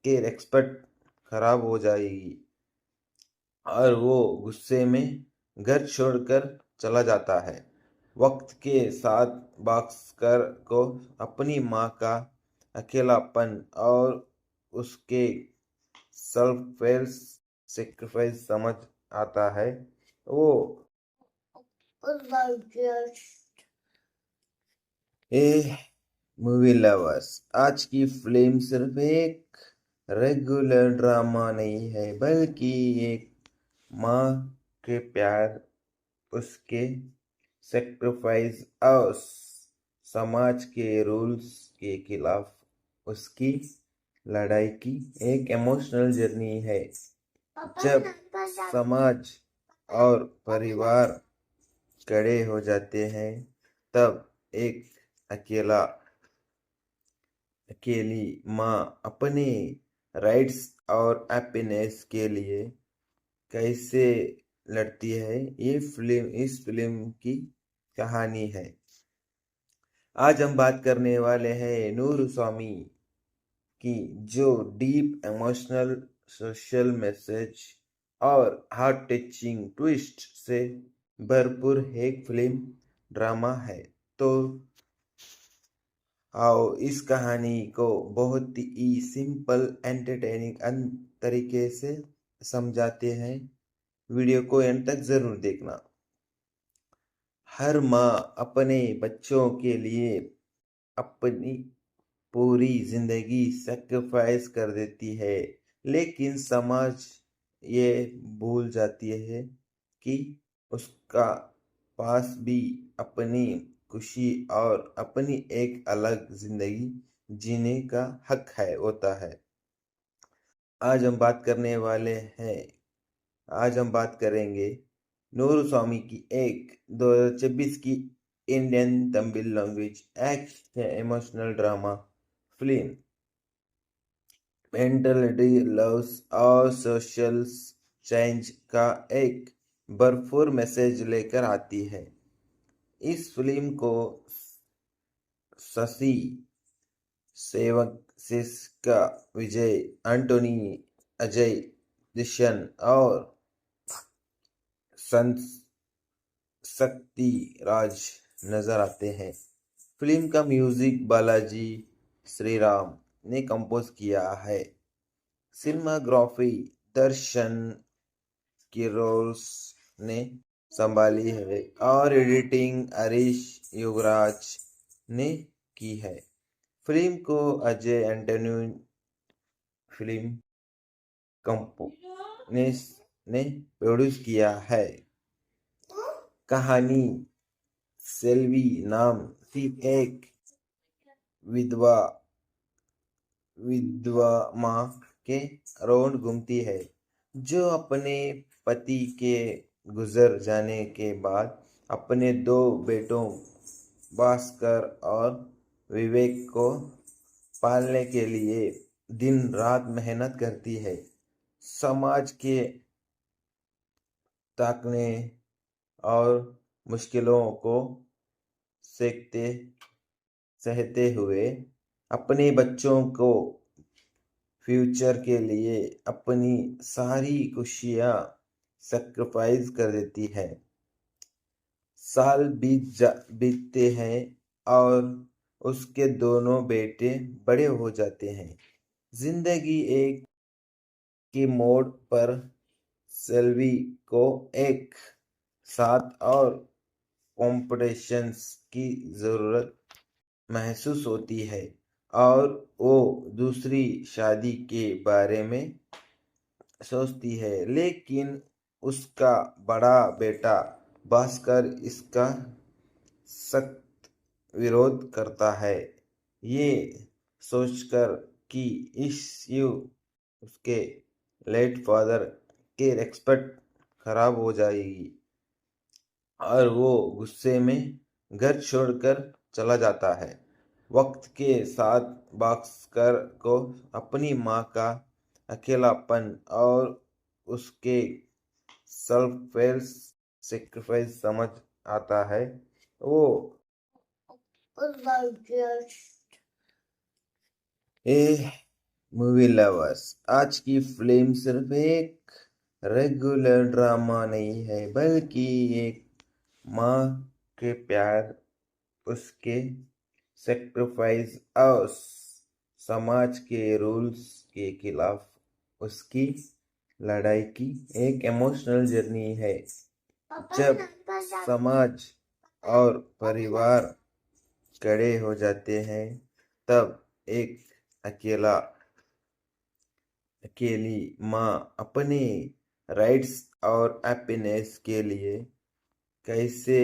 के रिस्पेक्ट खराब हो जाएगी, और वो गुस्से में घर छोड़कर चला जाता है। वक्त के साथ भास्कर को अपनी माँ का अकेलापन और उसके सेल्फ सेक्रीफाइस समझ आता है। वो मूवी लवर्स, आज की फिल्म सिर्फ एक रेगुलर ड्रामा नहीं है, बल्कि एक माँ के प्यार, उसके सेक्रीफाइस और समाज के रूल्स के खिलाफ उसकी लड़ाई की एक इमोशनल जर्नी है। जब समाज और परिवार कड़े हो जाते हैं, तब एक अकेली माँ अपने राइट्स और हैप्पीनेस के लिए कैसे लड़ती है, इस फिल्म की कहानी है। आज हम बात करने वाले हैं नूर स्वामी की, जो डीप इमोशनल, सोशल मैसेज और हार्ट टचिंग ट्विस्ट से भरपूर एक फिल्म ड्रामा है। तो आओ इस कहानी को बहुत ही सिंपल एंटरटेनिंग तरीके से समझाते हैं। वीडियो को एंड तक जरूर देखना। हर माँ अपने बच्चों के लिए अपनी पूरी जिंदगी सैक्रिफाइस कर देती है, लेकिन समाज ये भूल जाती है कि उसका पास भी अपनी खुशी और अपनी एक अलग जिंदगी जीने का हक है होता है। आज हम बात करने वाले हैं आज हम बात करेंगे नूर स्वामी की एक 2026 की Indian Tamil language action emotional drama film mentality loves और सोशल चेंज का एक भरपूर मैसेज लेकर आती है। इस फिल्म को शशि सेवक, सिस्का विजय, एंटोनी, अजय दिशन और शक्ति राज नजर आते हैं। फिल्म का म्यूजिक बालाजी श्रीराम ने कंपोज किया है। सिनेमाग्राफी दर्शन किरोस ने संभाली है और एडिटिंग हरीश युवराज ने की है। फिल्म को अजय एंटोनी फिल्म कंपनी ने प्रोड्यूस किया है। कहानी सेल्वी नाम की एक विधवा माँ के अराउंड घूमती है, जो अपने पति के गुजर जाने के बाद अपने दो बेटों भास्कर और विवेक को पालने के लिए दिन रात मेहनत करती है। समाज के ताकने और मुश्किलों को सहते हुए अपने बच्चों को फ्यूचर के लिए अपनी सारी खुशियां सैक्रिफाइस कर देती है। साल बीतते हैं और उसके दोनों बेटे बड़े हो जाते हैं। जिंदगी एक के मोड़ पर सेल्वी को एक साथ और कॉम्पिटिशन्स की जरूरत महसूस होती है और वो दूसरी शादी के बारे में सोचती है, लेकिन उसका बड़ा बेटा भास्कर इसका सख्त विरोध करता है, ये सोचकर कि इससे उसके लेट फादर के रेस्पेक्ट खराब हो जाएगी और वो गुस्से में घर छोड़कर चला जाता है। वक्त के साथ भास्कर को अपनी माँ का अकेलापन और उसके सेल्फ सेक्रीफाइस समझ आता है। वो मूवी लवर्स, आज की फिल्म सिर्फ एक रेगुलर ड्रामा नहीं है, बल्कि एक माँ के प्यार, उसके सेक्रीफाइस और समाज के रूल्स के खिलाफ उसकी लड़ाई की एक इमोशनल जर्नी है। जब समाज और परिवार कड़े हो जाते हैं, तब एक अकेली माँ अपने राइट्स और हैप्पीनेस के लिए कैसे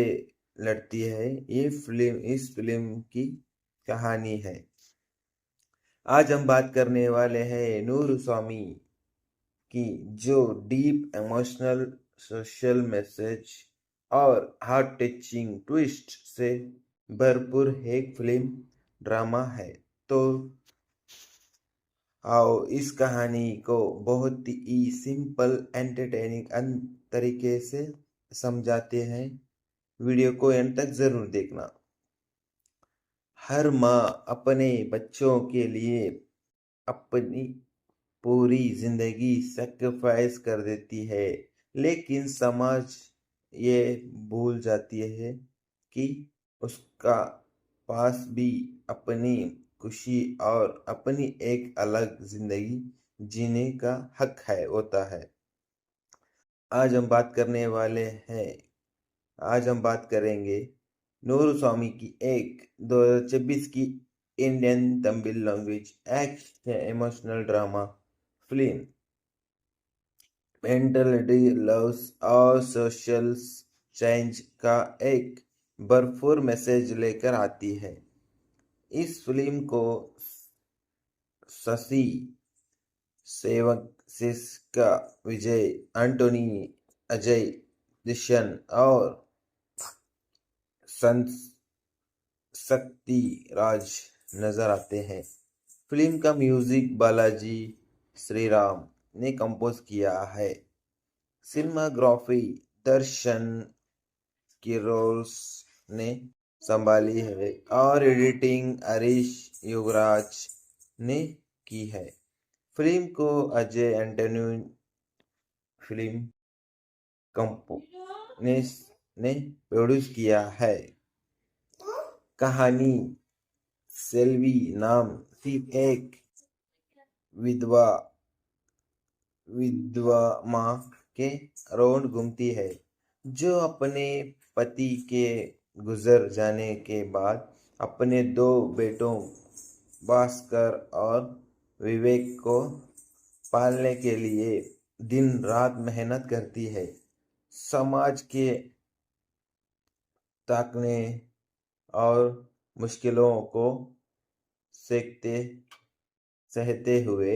लड़ती है, इस फिल्म की कहानी है। आज हम बात करने वाले हैं नूर स्वामी की, जो डीप इमोशनल, सोशल मैसेज और हार्ट टचिंग ट्विस्ट से भरपूर एक फिल्म ड्रामा है। तो आओ इस कहानी को बहुत ही सिंपल एंटरटेनिंग तरीके से समझाते हैं। वीडियो को एंड तक जरूर देखना। हर माँ अपने बच्चों के लिए अपनी पूरी जिंदगी सैक्रिफाइस कर देती है, लेकिन समाज ये भूल जाती है कि उसका पास भी अपनी खुशी और अपनी एक अलग जिंदगी जीने का हक है होता है। आज हम बात करेंगे नूर स्वामी की एक 2026 की Indian Tamil language action emotional drama film mentality loves और सोशल चेंज का एक भरपूर मैसेज लेकर आती है। इस फिल्म को शशि सेवक, सिस्का विजय, एंटोनी, अजय दिशन और शक्ति राज नजर आते हैं। फिल्म का म्यूजिक बालाजी श्रीराम ने कंपोज किया है। सिनेमाग्राफी दर्शन किरोस ने संभाली है और एडिटिंग हरीश युवराज ने की है। फिल्म को अजय एंटोनी फिल्म कंपनी ने प्रोड्यूस किया है। कहानी सेल्वी नाम की एक विधवा माँ के अराउंड घूमती है, जो अपने पति के गुजर जाने के बाद अपने दो बेटों भास्कर और विवेक को पालने के लिए दिन रात मेहनत करती है। समाज के ताकने और मुश्किलों को सहते हुए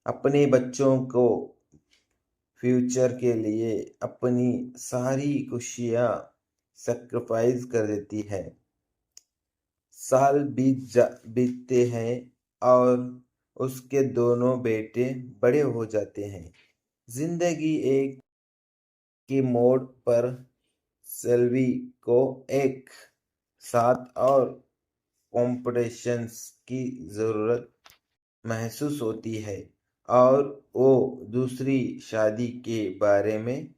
अपने बच्चों को फ्यूचर के लिए अपनी सारी खुशियां सैक्रिफाइस कर देती है। साल बीतते हैं और उसके दोनों बेटे बड़े हो जाते हैं। जिंदगी एक के मोड़ पर सेल्वी को एक साथ और कॉम्पिटिशन्स की जरूरत महसूस होती है और वो दूसरी शादी के बारे में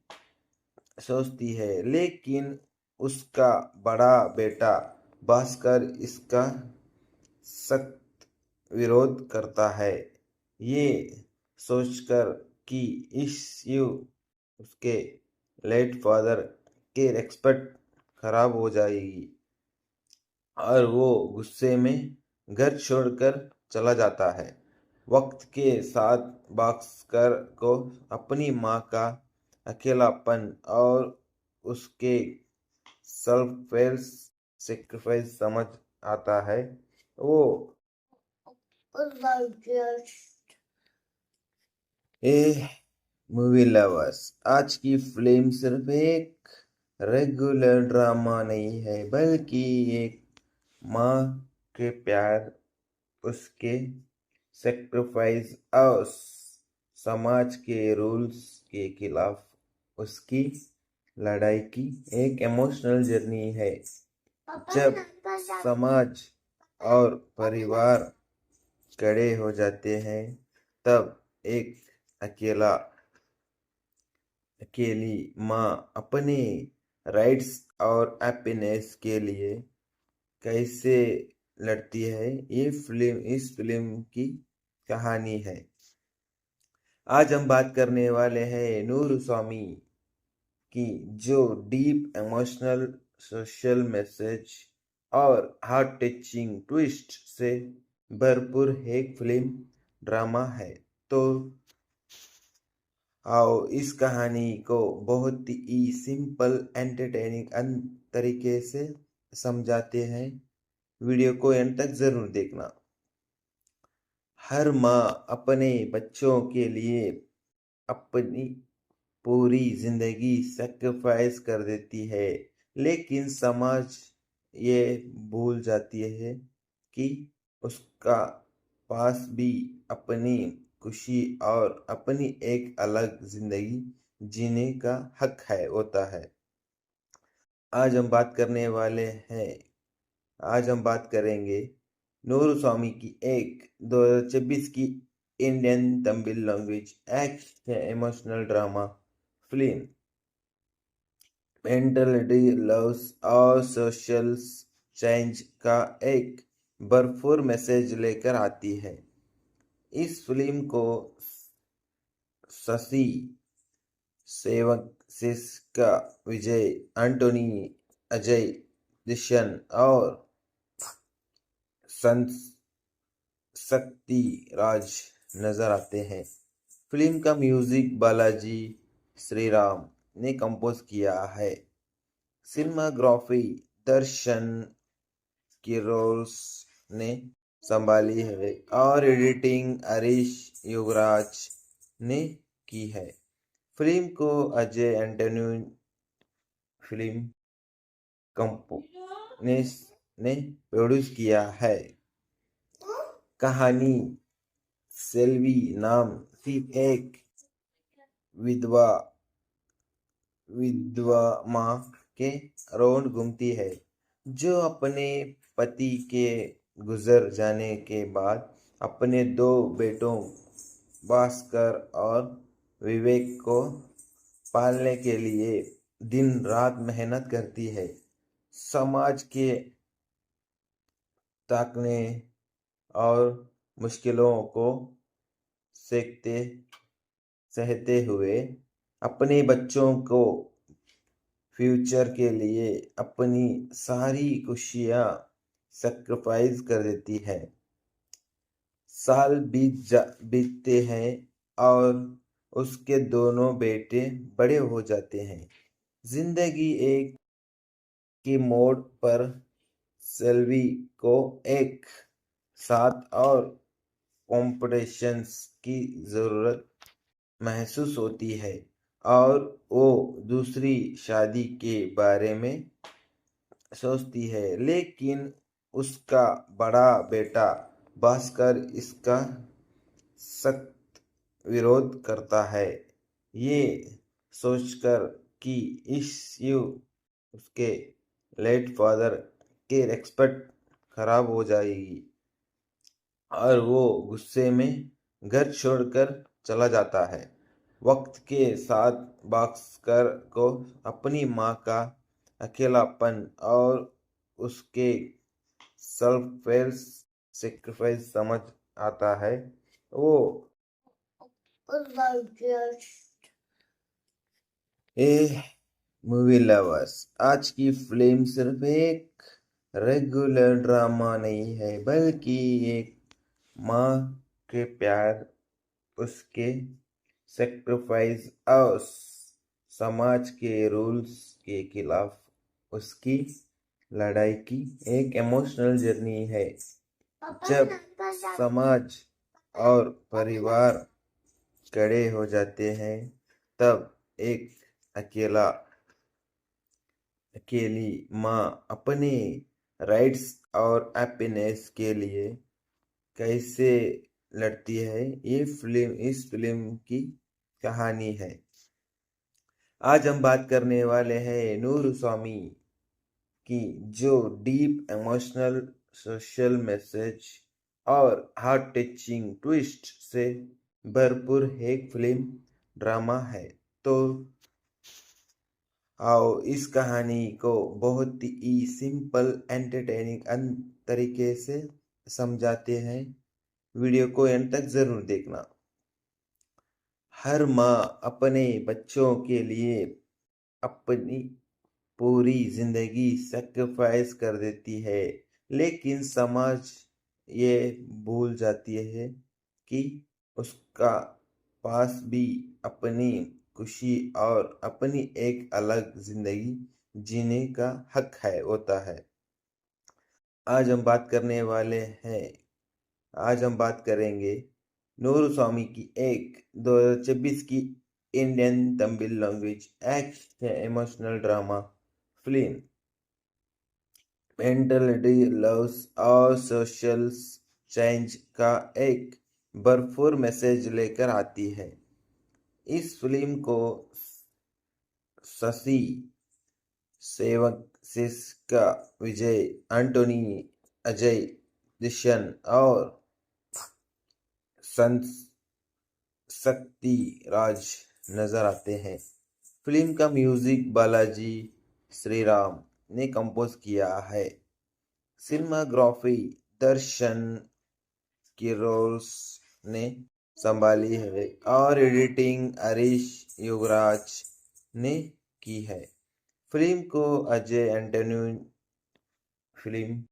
सोचती है, लेकिन उसका बड़ा बेटा भास्कर इसका सख्त विरोध करता है। ये सोचकर कि इससे उसके लेट फादर के रेस्पेक्ट खराब हो जाएगी और वो गुस्से में घर छोड़कर चला जाता है। वक्त के साथ भास्कर को अपनी माँ का अकेलापन और उसके सेल्फ सेक्रीफाइस समझ आता है। वो मूवी लवर्स, आज की फिल्म सिर्फ एक रेगुलर ड्रामा नहीं है, बल्कि एक माँ के प्यार, उसके सेक्रीफाइस और समाज के रूल्स के खिलाफ उसकी लड़ाई की एक इमोशनल जर्नी है। जब समाज और परिवार कड़े हो जाते हैं, तब एक अकेली माँ अपने राइट्स और हैप्पीनेस के लिए कैसे लड़ती है, ये इस फिल्म की कहानी है। आज हम बात करने वाले हैं नूर स्वामी की, जो डीप इमोशनल सोशल मैसेज और हार्ट टचिंग ट्विस्ट से भरपूर एक फिल्म ड्रामा है। तो आओ इस कहानी को बहुत ही सिंपल एंटरटेनिंग तरीके से समझाते हैं। वीडियो को एंड तक जरूर देखना। हर माँ अपने बच्चों के लिए अपनी पूरी जिंदगी सैक्रिफाइस कर देती है, लेकिन समाज ये भूल जाती है कि उसका पास भी अपनी खुशी और अपनी एक अलग जिंदगी जीने का हक है होता है। आज हम बात करने वाले हैं आज हम बात करेंगे नूर स्वामी की एक 2026 की Indian Tamil language action emotional drama film mentality loves और सोशल चेंज का एक भरपूर मैसेज लेकर आती है। इस फिल्म को शशि सेवक, सिस्का विजय, एंटोनी, अजय दिशन और शक्ति राज नजर आते हैं। फिल्म का म्यूजिक बालाजी श्रीराम ने कंपोज किया है। सिनेमाग्राफी दर्शन किरोस ने संभाली है और एडिटिंग हरीश योगराज ने की है। फिल्म को अजय एंटोनी फिल्म कंपनी ने प्रोड्यूस किया है। कहानी सेल्वी नाम की एक विधवा माँ के अराउंड घूमती है, जो अपने पति के गुजर जाने के बाद अपने दो बेटों भास्कर और विवेक को पालने के लिए दिन रात मेहनत करती है। समाज के ताकने और मुश्किलों को सहते हुए अपने बच्चों को फ्यूचर के लिए अपनी सारी खुशियां सैक्रिफाइस कर देती है। साल बीतते हैं और उसके दोनों बेटे बड़े हो जाते हैं। जिंदगी एक के मोड़ पर सेल्वी को एक साथ और कॉम्पिटिशन्स की जरूरत महसूस होती है और वो दूसरी शादी के बारे में सोचती है, लेकिन उसका बड़ा बेटा भास्कर इसका सख्त विरोध करता है, ये सोचकर कि इससे उसके लेट फादर की रिस्पेक्ट खराब हो जाएगी और वो गुस्से में घर छोड़कर चला जाता है। वक्त के साथ भास्कर को अपनी माँ का अकेलापन और उसके सेल्फ सेक्रीफाइस समझ आता है। वो मूवी लवर्स, आज की फिल्म सिर्फ एक रेगुलर ड्रामा नहीं है, बल्कि एक माँ के प्यार, उसके सेक्रीफाइस और समाज के रूल्स के खिलाफ उसकी लड़ाई की एक इमोशनल जर्नी है। जब समाज और परिवार कड़े हो जाते हैं, तब एक अकेली माँ अपने राइट्स और हैप्पीनेस के लिए कैसे लड़ती है, ये फिल्म इस फिल्म की कहानी है। आज हम बात करने वाले हैं नूर स्वामी की, जो डीप इमोशनल सोशल मैसेज और हार्ट टचिंग ट्विस्ट से भरपूर एक फिल्म ड्रामा है। तो आओ इस कहानी को बहुत ही सिंपल एंटरटेनिंग तरीके से समझाते हैं। वीडियो को एंड तक जरूर देखना। हर माँ अपने बच्चों के लिए अपनी पूरी जिंदगी सैक्रिफाइस कर देती है, लेकिन समाज ये भूल जाती है कि उसका पास भी अपनी खुशी और अपनी एक अलग जिंदगी जीने का हक है होता है। आज हम बात करेंगे नूर स्वामी की एक 2026 की Indian Tamil language action emotional drama film mentality loves और सोशल चेंज का एक भरपूर मैसेज लेकर आती है। इस फिल्म को शशि सेवक, सिस्का, विजय एंटोनी, अजय दिशन और शक्ति राज नजर आते हैं। फिल्म का म्यूजिक बालाजी श्रीराम ने कंपोज किया है। सिनेमाग्राफी दर्शन किरोस ने संभाली है और एडिटिंग हरीश युगराज ने की है। फिल्म को अजय एंटोनी फिल्म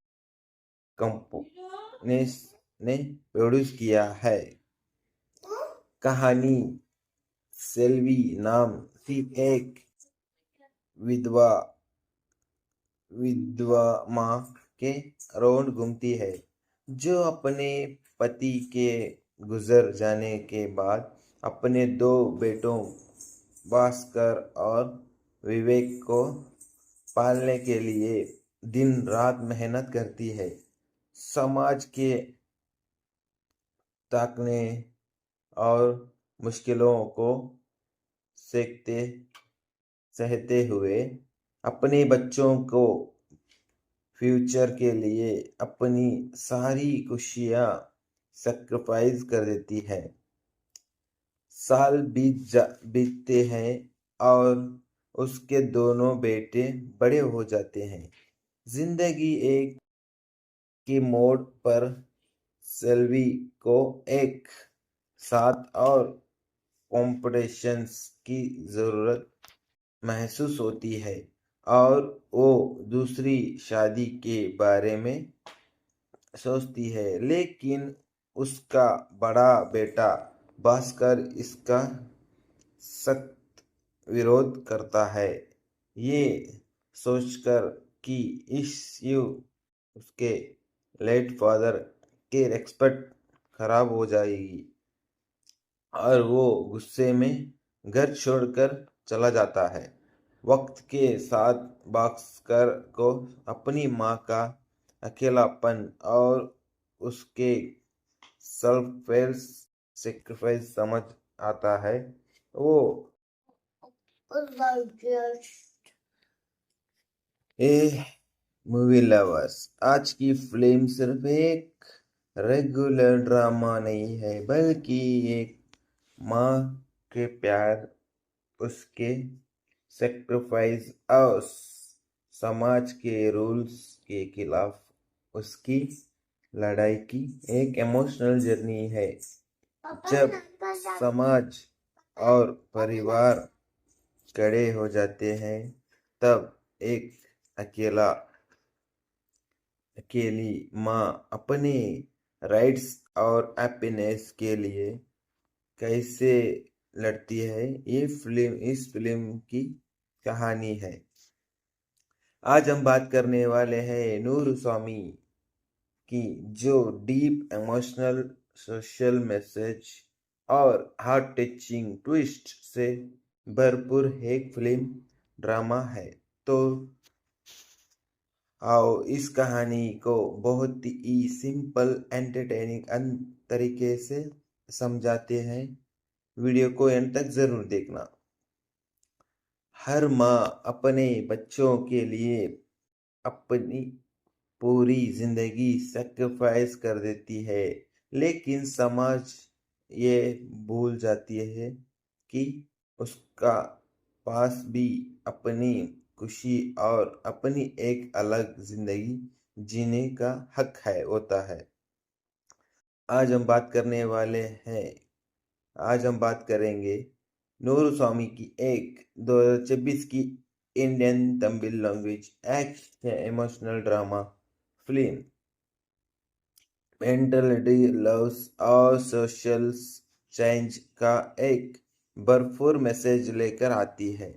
कंपनी ने प्रोड्यूस किया है। कहानी सेल्वी नाम की एक विधवा माँ के अराउंड घूमती है, जो अपने पति के गुजर जाने के बाद अपने दो बेटों भास्कर और विवेक को पालने के लिए दिन रात मेहनत करती है। समाज के ताकने और मुश्किलों को सहते हुए अपने बच्चों को फ्यूचर के लिए अपनी सारी खुशियां सैक्रिफाइस कर देती है। साल बीतते हैं और उसके दोनों बेटे बड़े हो जाते हैं। जिंदगी एक के मोड़ पर सेल्वी को एक साथ और कॉम्पिटिशन्स की जरूरत महसूस होती है और वो दूसरी शादी के बारे में सोचती है, लेकिन उसका बड़ा बेटा भास्कर इसका सख्त विरोध करता है। ये सोचकर कि इससे उसके लेट फादर के रिस्पेक्ट खराब हो जाएगी और वो गुस्से में घर छोड़कर चला जाता है। वक्त के साथ भास्कर को अपनी माँ का अकेलापन और उसके सेल्फ सेक्रीफाइस समझ आता है। वो मूवी लवर्स, आज की फिल्म सिर्फ एक रेगुलर ड्रामा नहीं है, बल्कि एक माँ के प्यार, उसके सेक्रीफाइस और समाज के रूल्स के खिलाफ उसकी लड़ाई की एक इमोशनल जर्नी है। जब समाज और परिवार कड़े हो जाते हैं, तब एक अकेली माँ अपने राइट्स और हैप्पीनेस के लिए कैसे लड़ती है, ये इस फिल्म की कहानी है। आज हम बात करने वाले हैं नूर स्वामी की, जो डीप इमोशनल सोशल मैसेज और हार्ट टचिंग ट्विस्ट से भरपूर एक फिल्म ड्रामा है। तो आओ इस कहानी को बहुत ही सिंपल एंटरटेनिंग तरीके से समझाते हैं। वीडियो को एंड तक जरूर देखना। हर माँ अपने बच्चों के लिए अपनी पूरी जिंदगी सैक्रिफाइस कर देती है, लेकिन समाज ये भूल जाती है कि उसका पास भी अपनी खुशी और अपनी एक अलग जिंदगी जीने का हक होता है। आज हम बात करेंगे नूर स्वामी की एक 2026 की Indian Tamil language action emotional drama film mentality loves और सोशल चेंज का एक भरपूर मैसेज लेकर आती है।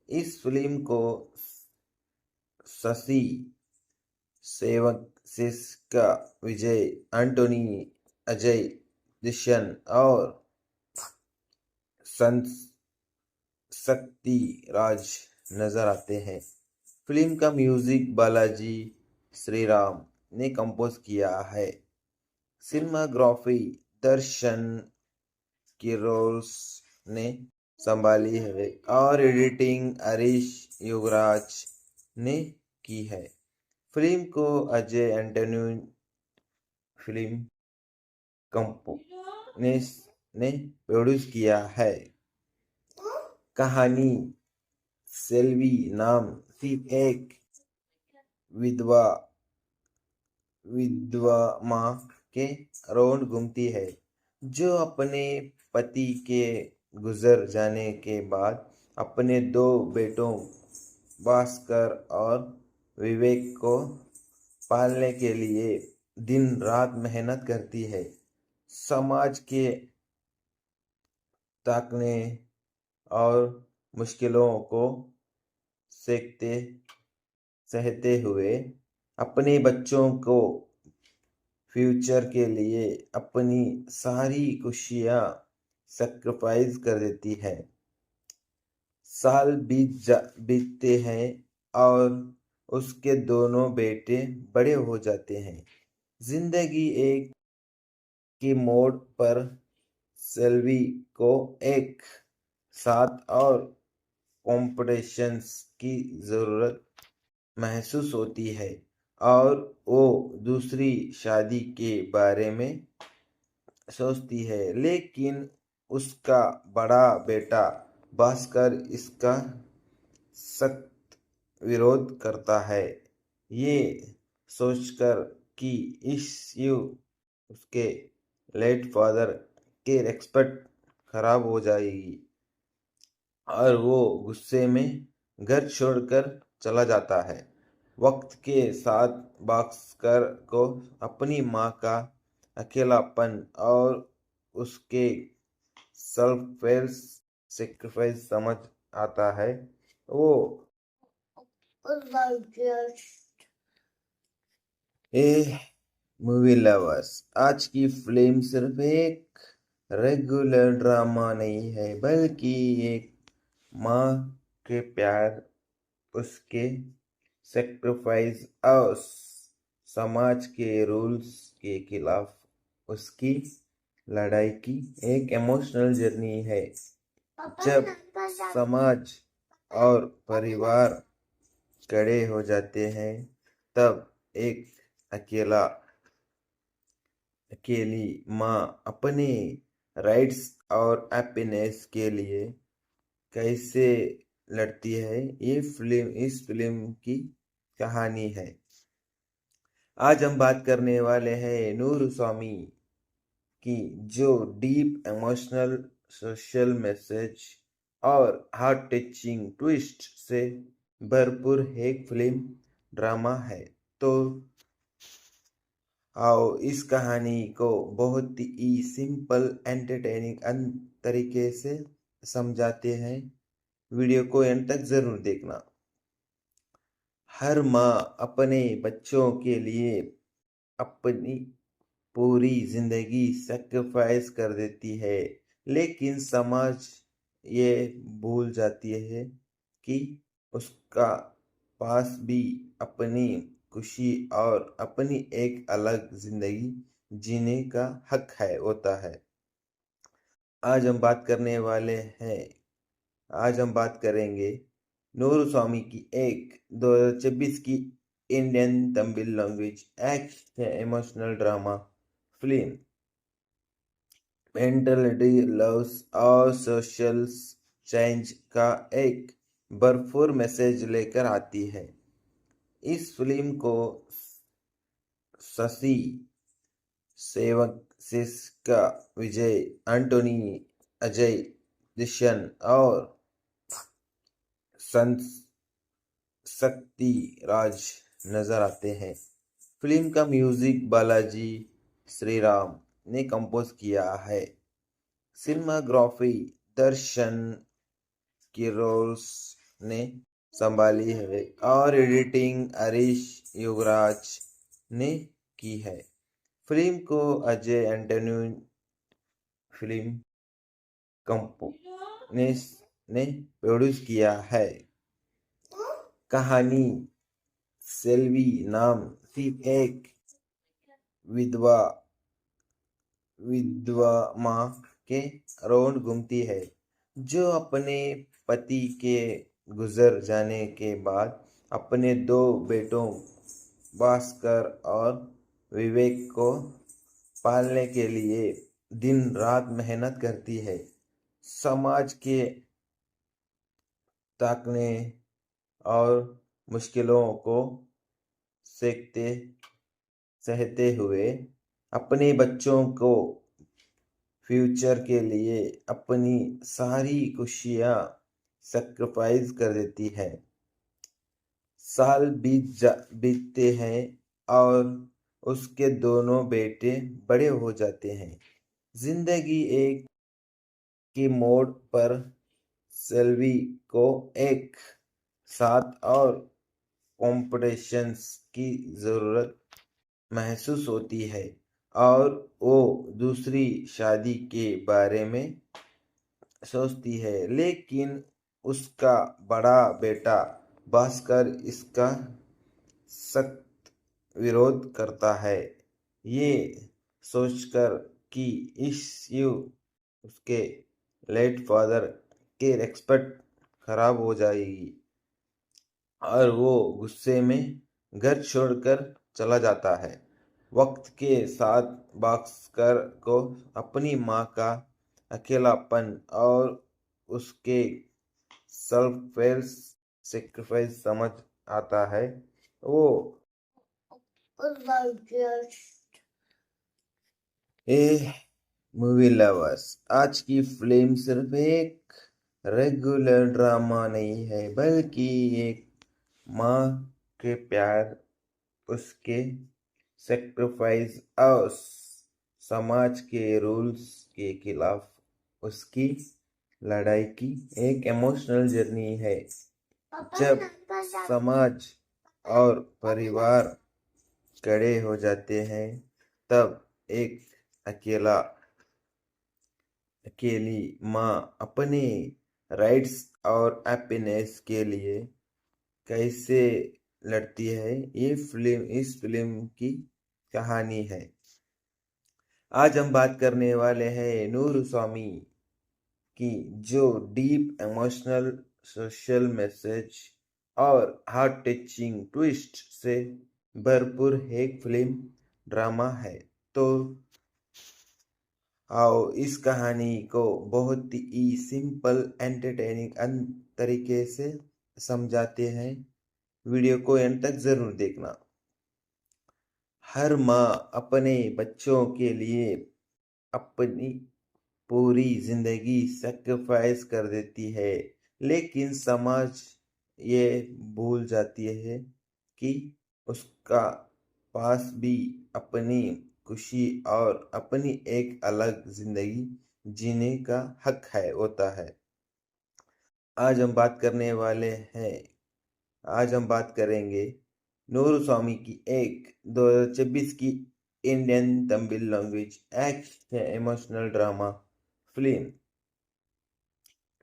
इस फिल्म को शशि सेवक, सिस्का, विजय एंटोनी, अजय दिशन और शक्ति राज नजर आते हैं। फिल्म का म्यूजिक बालाजी श्रीराम ने कंपोज किया है। सिनेमाग्राफी दर्शन किरोस ने संभाली है और एडिटिंग हरीश युगराज ने की है। फिल्म को अजय एंटोनी फिल्म कंपनी ने प्रोड्यूस किया है। कहानी सेल्वी नाम की एक विधवा माँ के अराउंड घूमती है, जो अपने पति के गुजर जाने के बाद अपने दो बेटों भास्कर और विवेक को पालने के लिए दिन रात मेहनत करती है। समाज के ताकने और मुश्किलों को सहते हुए अपने बच्चों को फ्यूचर के लिए अपनी सारी खुशियां सैक्रिफाइस कर देती है। साल बीतते हैं और उसके दोनों बेटे बड़े हो जाते हैं। जिंदगी एक की मोड़ पर सेल्वी को एक साथ और कॉम्पिटिशन्स की जरूरत महसूस होती है और वो दूसरी शादी के बारे में सोचती है, लेकिन उसका बड़ा बेटा भास्कर इसका सख्त विरोध करता है, ये सोचकर कि इससे उसके लेट फादर के रेस्पेक्ट खराब हो जाएगी और वो गुस्से में घर छोड़कर चला जाता है। वक्त के साथ भास्कर को अपनी माँ का अकेलापन और उसके सेल्फ सेक्रीफाइस समझ आता है। वो मूवी लवर्स, आज की फिल्म सिर्फ एक रेगुलर ड्रामा नहीं है, बल्कि एक माँ के प्यार, उसके सेक्रीफाइस और समाज के रूल्स के खिलाफ उसकी लड़ाई की एक इमोशनल जर्नी है। जब समाज और परिवार कड़े हो जाते हैं, तब एक अकेली माँ अपने राइट्स और हैप्पीनेस के लिए कैसे लड़ती है, ये इस फिल्म की कहानी है। आज हम बात करने वाले हैं नूर स्वामी की, जो डीप इमोशनल सोशल मैसेज और हार्ट टचिंग ट्विस्ट से भरपूर एक फिल्म ड्रामा है। तो आओ इस कहानी को बहुत ही सिंपल एंटरटेनिंग तरीके से समझाते हैं। वीडियो को एंड तक जरूर देखना। हर माँ अपने बच्चों के लिए अपनी पूरी जिंदगी सैक्रिफाइस कर देती है, लेकिन समाज ये भूल जाती है कि उसका पास भी अपनी खुशी और अपनी एक अलग जिंदगी जीने का हक होता है। आज हम बात करेंगे नूर स्वामी की एक 2026 की Indian Tamil language action emotional drama film mentality loves और सोशल चेंज का एक भरपूर मैसेज लेकर आती है। इस फिल्म को शशि सेवक, सिस्का विजय, एंटोनी, अजय दिशन और शक्ति राज नजर आते हैं। फिल्म का म्यूजिक बालाजी श्रीराम ने कंपोज किया है। सिनेमाग्राफी दर्शन किरोस ने संभाली है और एडिटिंग हरीश युगराज ने की है। फिल्म को अजय एंटोनी फिल्म कंपनी ने प्रोड्यूस किया है। कहानी सेल्वी नाम की एक विधवा विधवा माँ के अराउंड घूमती है, जो अपने पति के गुजर जाने के बाद अपने दो बेटों भास्कर और विवेक को पालने के लिए दिन रात मेहनत करती है। समाज के ताकने और मुश्किलों को सेकते सहते हुए अपने बच्चों को फ्यूचर के लिए अपनी सारी खुशियां सैक्रिफाइस कर देती है। साल बीतते हैं और उसके दोनों बेटे बड़े हो जाते हैं। जिंदगी एक के मोड़ पर सेल्वी को एक साथ और कॉम्पिटिशन्स की जरूरत महसूस होती है और वो दूसरी शादी के बारे में सोचती है, लेकिन उसका बड़ा बेटा भास्कर इसका सख्त विरोध करता है, ये सोचकर कि इससे उसके लेट फादर के रेस्पेक्ट खराब हो जाएगी और वो गुस्से में घर छोड़कर चला जाता है। वक्त के साथ भास्कर को अपनी माँ का अकेलापन और उसके सेल्फ सेक्रीफाइस समझ आता है। वो मूवी लवर्स, आज की फिल्म सिर्फ एक रेगुलर ड्रामा नहीं है, बल्कि एक माँ के प्यार, उसके सेक्रीफाइस और समाज के रूल्स के खिलाफ उसकी लड़ाई की एक इमोशनल जर्नी है। जब समाज और परिवार कड़े हो जाते हैं, तब एक अकेली माँ अपने राइट्स और हैप्पीनेस के लिए कैसे लड़ती है, ये इस फिल्म की कहानी है। आज हम बात करने वाले हैं नूर स्वामी की, जो डीप इमोशनल सोशल मैसेज और हार्ट टचिंग ट्विस्ट से भरपूर एक फिल्म ड्रामा है। तो आओ इस कहानी को बहुत ही सिंपल एंटरटेनिंग तरीके से समझाते हैं। वीडियो को एंड तक जरूर देखना। हर माँ अपने बच्चों के लिए अपनी पूरी जिंदगी सैक्रिफाइस कर देती है, लेकिन समाज ये भूल जाती है कि उसका पास भी अपनी खुशी और अपनी एक अलग जिंदगी जीने का हक है होता है। आज हम बात करेंगे नूर स्वामी की एक 2026 की Indian Tamil language action emotional drama film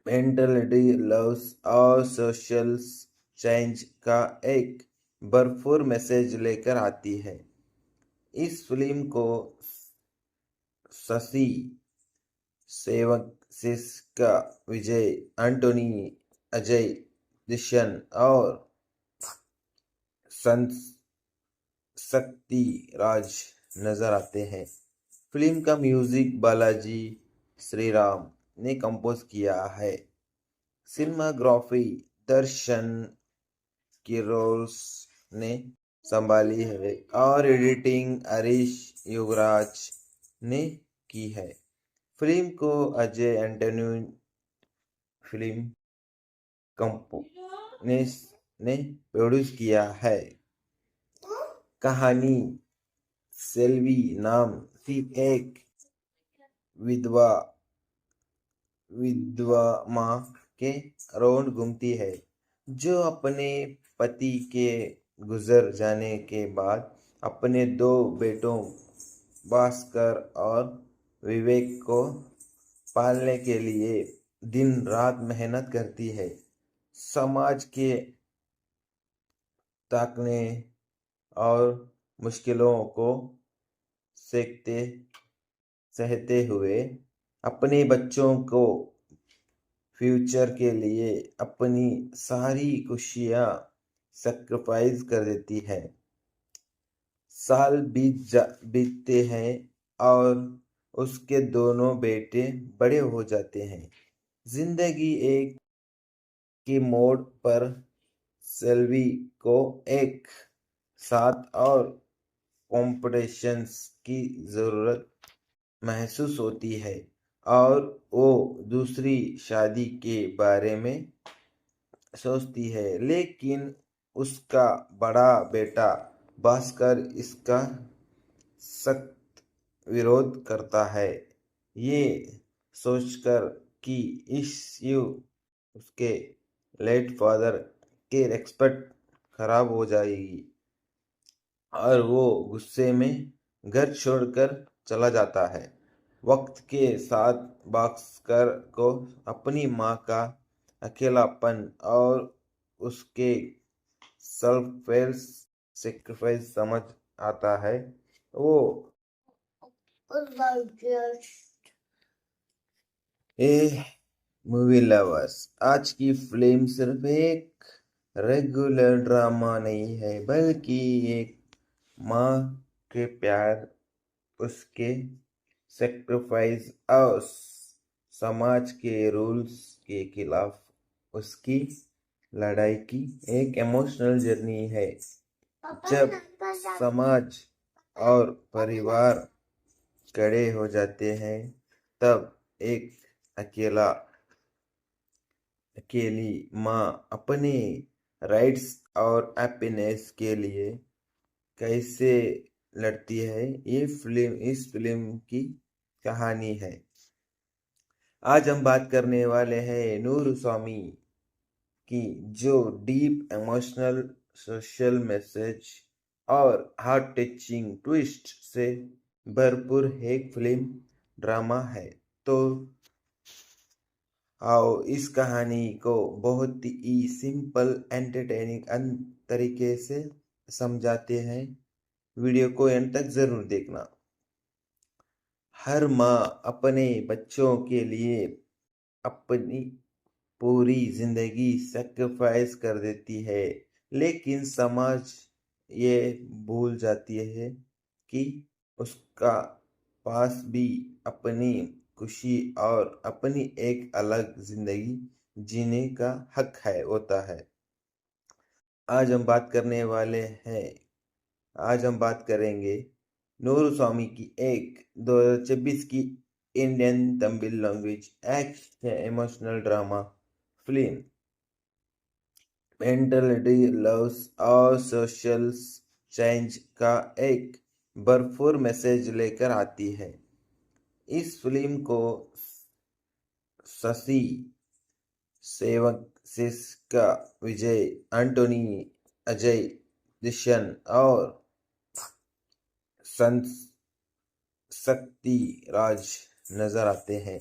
mentality loves और सोशल चेंज का एक भरपूर मैसेज लेकर आती है। इस फिल्म को शशि सेवक, सिस्का विजय, एंटोनी, अजय दिशन और शक्ति राज नजर आते हैं। फिल्म का म्यूजिक बालाजी श्रीराम ने कंपोज किया है। सिनेमाग्राफी दर्शन किरोस ने संभाली है और एडिटिंग हरीश युवराज ने की है। फिल्म को अजय एंटोनी फिल्म कंपनी ने प्रोड्यूस किया है। कहानी सेल्वी नाम की एक विधवा माँ के अराउंड घूमती है, जो अपने पति के गुजर जाने के बाद अपने दो बेटों भास्कर और विवेक को पालने के लिए दिन रात मेहनत करती है। समाज के ताकने और मुश्किलों को सेकते सहते हुए अपने बच्चों को फ्यूचर के लिए अपनी सारी खुशियां सैक्रिफाइस कर देती है। साल बीतते हैं और उसके दोनों बेटे बड़े हो जाते हैं। जिंदगी एक के मोड़ पर सेल्वी को एक साथ और कॉम्पिटिशन्स की जरूरत महसूस होती है और वो दूसरी शादी के बारे में सोचती है, लेकिन उसका बड़ा बेटा भास्कर इसका सख्त विरोध करता है। ये सोचकर कि इस उसके लेट फादर के रेस्पेक्ट खराब हो जाएगी और वो गुस्से में घर छोड़कर चला जाता है। वक्त के साथ भास्कर को अपनी माँ का अकेलापन और उसके सेल्फ सेक्रीफाइस समझ आता है। वो मूवी लवर्स, आज की फिल्म सिर्फ एक रेगुलर ड्रामा नहीं है, बल्कि एक माँ के प्यार, उसके सेक्रीफाइस और समाज के रूल्स के खिलाफ उसकी लड़ाई की एक इमोशनल जर्नी है। जब समाज और परिवार कड़े हो जाते हैं, तब एक अकेली माँ अपने राइट्स और हैप्पीनेस के लिए कैसे लड़ती है, ये इस फिल्म की कहानी है। आज हम बात करने वाले हैं नूर स्वामी की, जो डीप इमोशनल सोशल मैसेज और हार्ट टचिंग ट्विस्ट से भरपूर एक फिल्म ड्रामा है। तो आओ इस कहानी को बहुत ही सिंपल एंटरटेनिंग तरीके से समझाते हैं। वीडियो को एंड तक जरूर देखना। हर माँ अपने बच्चों के लिए अपनी पूरी जिंदगी सैक्रिफाइस कर देती है, लेकिन समाज ये भूल जाती है कि उसका पास भी अपनी खुशी और अपनी एक अलग जिंदगी जीने का हक होता है। आज हम बात करेंगे नूर स्वामी की एक 2026 की Indian Tamil language action emotional drama film mentality loves और सोशल चेंज का एक भरपूर मैसेज लेकर आती है। इस फिल्म को शशि सेवक, सिस्का विजय, एंटोनी, अजय दिशन और शक्ति राज नजर आते हैं।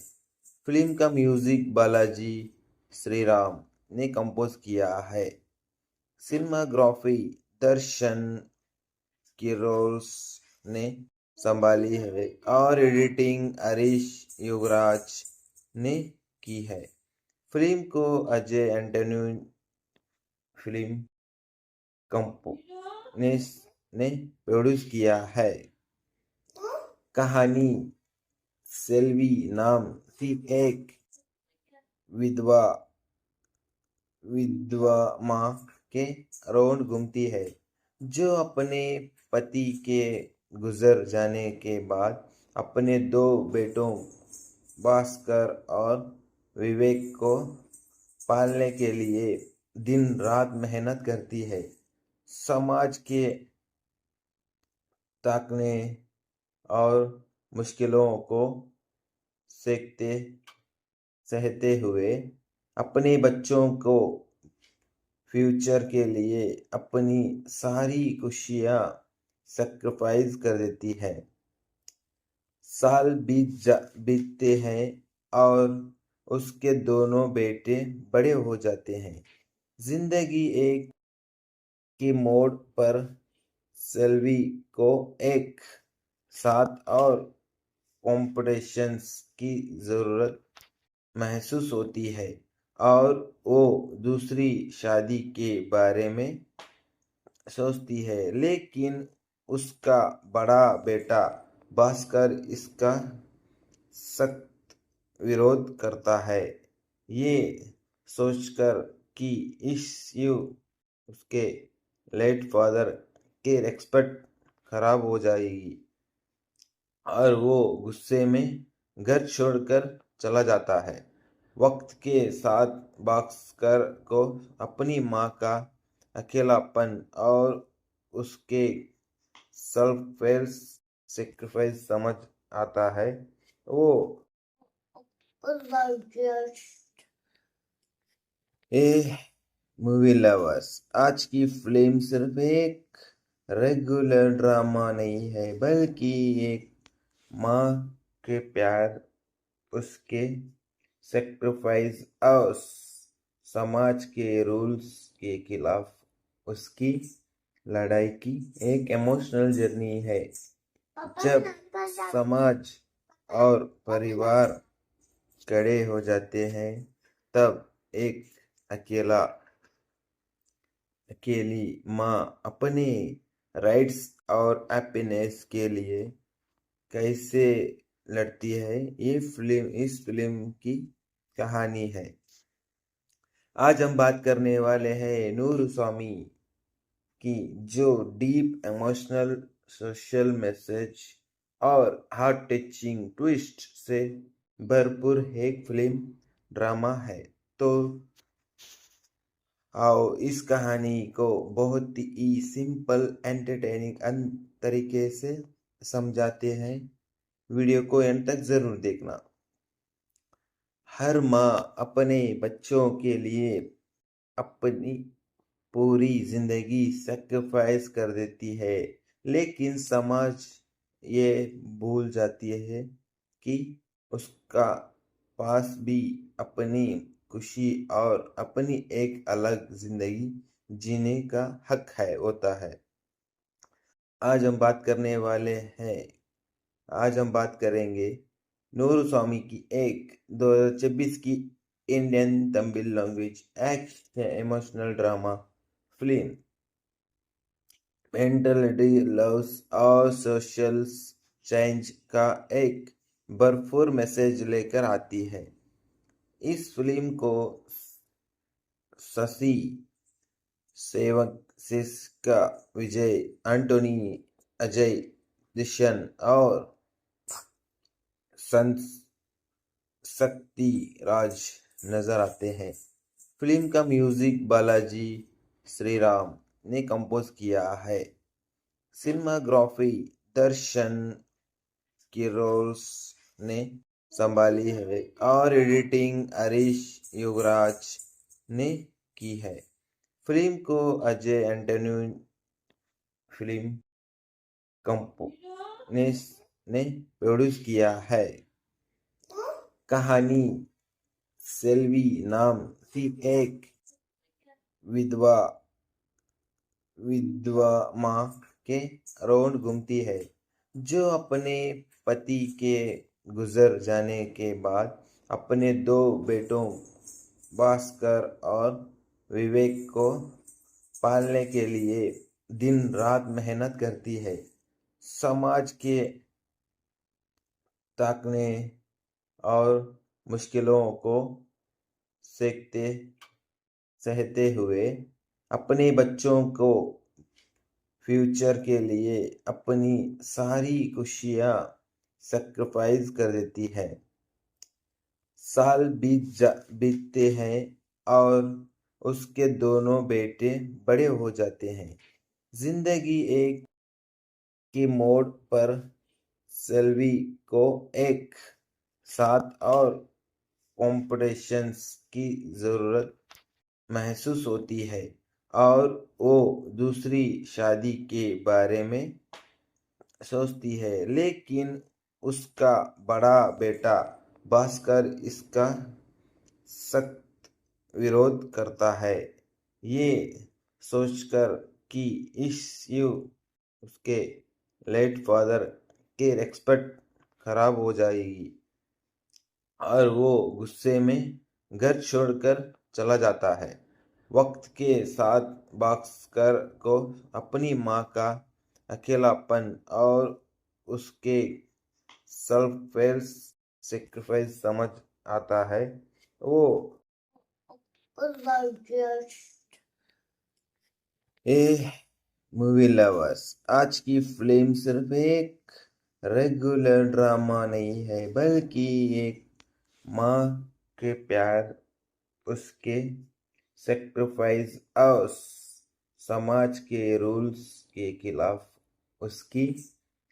फिल्म का म्यूजिक बालाजी श्रीराम ने कंपोज किया है। सिनेमाग्राफी दर्शन किरोस ने संभाली है और एडिटिंग हरीश युवराज ने की है। फिल्म को अजय एंटोनी फिल्म कंपनी ने प्रोड्यूस किया है। कहानी सेल्वी नाम की एक विधवा माँ के अराउंड घूमती है, जो अपने पति के गुजर जाने के बाद अपने दो बेटों भास्कर और विवेक को पालने के लिए दिन रात मेहनत करती है। समाज के ताकने और मुश्किलों को सहते हुए अपने बच्चों को फ्यूचर के लिए अपनी सारी खुशियां सैक्रिफाइस कर देती है। साल बीतते हैं और उसके दोनों बेटे बड़े हो जाते हैं। जिंदगी एक के मोड़ पर सेल्वी को एक साथ और कॉम्पिटिशन्स की ज़रूरत महसूस होती है और वो दूसरी शादी के बारे में सोचती है, लेकिन उसका बड़ा बेटा भास्कर इसका सख्त विरोध करता है। ये सोचकर कि इससे उसके लेट फादर की रिस्पेक्ट खराब हो जाएगी और वो गुस्से में घर छोड़कर चला जाता है। वक्त के साथ भास्कर को अपनी माँ का अकेलापन और उसके सेल्फ सेक्रीफाइस समझ आता है। वो ए मूवी लवर्स, आज की फिल्म सिर्फ एक रेगुलर ड्रामा नहीं है, बल्कि एक माँ के प्यार, उसके सेक्रीफाइस और समाज के रूल्स के खिलाफ उसकी लड़ाई की एक इमोशनल जर्नी है। जब समाज और परिवार खड़े हो जाते हैं, तब एक अकेली माँ अपने राइट्स और हैप्पीनेस के लिए कैसे लड़ती है, ये फिल्म इस फिल्म की कहानी है। आज हम बात करने वाले हैं नूर स्वामी की, जो डीप इमोशनल सोशल मैसेज और हार्ट टचिंग ट्विस्ट से भरपूर एक फिल्म ड्रामा है। तो आओ इस कहानी को बहुत ही सिंपल एंटरटेनिंग तरीके से समझाते हैं। वीडियो को एंड तक जरूर देखना। हर माँ अपने बच्चों के लिए अपनी पूरी जिंदगी सैक्रिफाइस कर देती है, लेकिन समाज ये भूल जाती है कि उसका पास भी अपनी खुशी और अपनी एक अलग जिंदगी जीने का हक होता है। आज हम बात करेंगे नूर स्वामी की एक 2026 की Indian Tamil language action emotional drama film mentality loves और सोशल चेंज का एक भरपूर मैसेज लेकर आती है। इस फिल्म को शशि सेवक, सिस्का विजय, एंटोनी, अजय दिशन और शक्ति राज नजर आते हैं। फिल्म का म्यूजिक बालाजी श्रीराम ने कंपोज किया है। सिनेमाग्राफी दर्शन किरोस ने संभाली है और एडिटिंग हरीश योगराज ने की है। फिल्म को अजय एंटोनी फिल्म कंपनी ने प्रोड्यूस किया है। कहानी सेल्वी नाम की एक विधवा माँ के अराउंड घूमती है, जो अपने पति के गुजर जाने के बाद अपने दो बेटों भास्कर और विवेक को पालने के लिए दिन रात मेहनत करती है। समाज के ताकने और मुश्किलों को सहते हुए अपने बच्चों को फ्यूचर के लिए अपनी सारी खुशियां सैक्रिफाइस कर देती है। साल बीतते हैं और उसके दोनों बेटे बड़े हो जाते हैं। जिंदगी एक के मोड़ पर सेल्वी को एक साथ और कॉम्पिटिशन्स की ज़रूरत महसूस होती है और वो दूसरी शादी के बारे में सोचती है, लेकिन उसका बड़ा बेटा भास्कर इसका सख्त विरोध करता है। ये सोचकर कि इससे उसके लेट फादर की रिस्पेक्ट खराब हो जाएगी और वो गुस्से में घर छोड़कर चला जाता है। वक्त के साथ भास्कर को अपनी माँ का अकेलापन और उसके सेल्फ सेक्रीफाइस समझ आता है। वो ए मूवी लवर्स, आज की फिल्म सिर्फ एक रेगुलर ड्रामा नहीं है, बल्कि एक माँ के प्यार, उसके सेक्रीफाइस और समाज के रूल्स के खिलाफ उसकी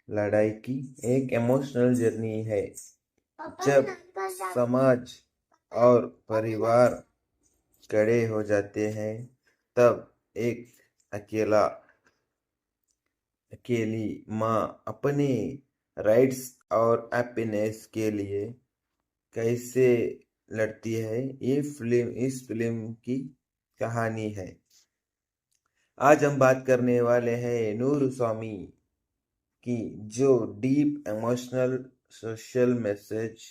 लड़ाई की एक इमोशनल जर्नी है। जब समाज और परिवार कड़े हो जाते हैं, तब एक अकेली माँ अपने राइट्स और हैप्पीनेस के लिए कैसे लड़ती है, ये इस फिल्म की कहानी है। आज हम बात करने वाले हैं नूर स्वामी की, जो डीप इमोशनल सोशल मैसेज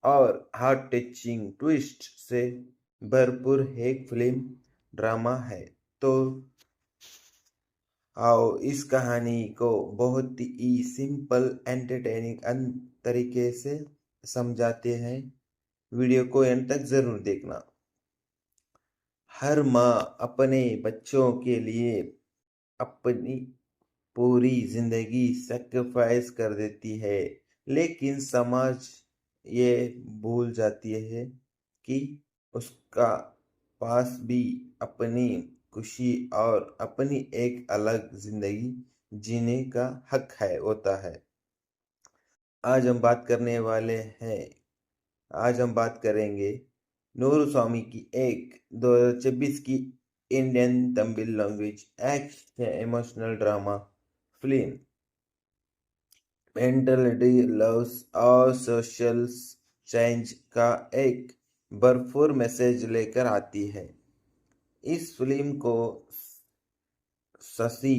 और हार्ट टचिंग ट्विस्ट से भरपूर एक फिल्म ड्रामा है। तो आओ इस कहानी को बहुत ही सिंपल एंटरटेनिंग तरीके से समझाते हैं। वीडियो को एंड तक जरूर देखना। हर माँ अपने बच्चों के लिए अपनी पूरी जिंदगी सैक्रिफाइस कर देती है, लेकिन समाज ये भूल जाती है कि उसका पास भी अपनी खुशी और अपनी एक अलग जिंदगी जीने का हक है होता है। आज हम बात करने वाले हैं आज हम बात करेंगे नूर स्वामी की एक 2026 की Indian Tamil language action emotional drama film mentality loves और सोशल चेंज का एक भरपूर मैसेज लेकर आती है। इस फिल्म को शशि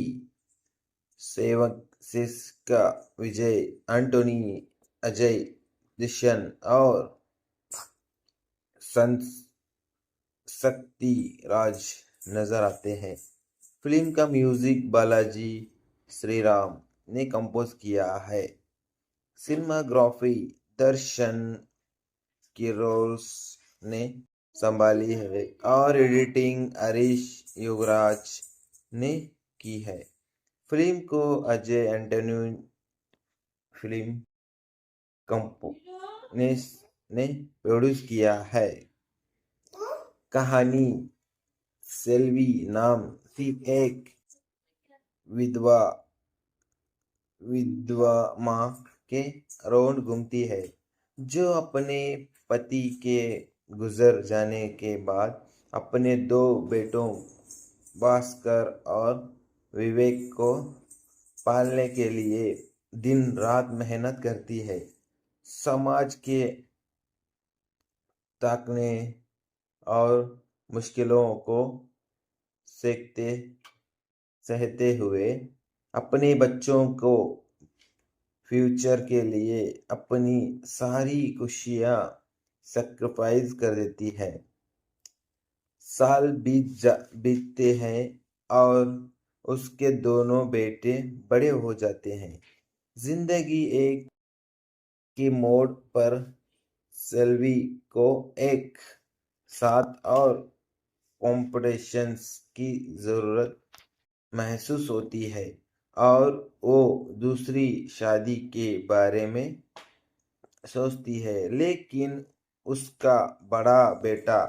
सेवक, सिस्का विजय, एंटोनी, अजय दिशन और शक्ति राज नजर आते हैं। फिल्म का म्यूजिक बालाजी श्रीराम ने कंपोज किया है। सिनेमाग्राफी दर्शन किरोस ने संभाली है और एडिटिंग हरीश योगराज ने की है। फिल्म को अजय एंटोनी फिल्म कंपनी ने प्रोड्यूस किया है। कहानी सेल्वी नाम की एक विधवा माँ के अराउंड घूमती है, जो अपने पति के गुजर जाने के बाद अपने दो बेटों भास्कर और विवेक को पालने के लिए दिन रात मेहनत करती है। समाज के ताकने और मुश्किलों को सहते हुए अपने बच्चों को फ्यूचर के लिए अपनी सारी खुशियां सैक्रिफाइस कर देती है। साल बीतते हैं और उसके दोनों बेटे बड़े हो जाते हैं। जिंदगी एक की मोड़ पर सेल्वी को एक साथ और कॉम्पिटिशन्स की जरूरत महसूस होती है और वो दूसरी शादी के बारे में सोचती है, लेकिन उसका बड़ा बेटा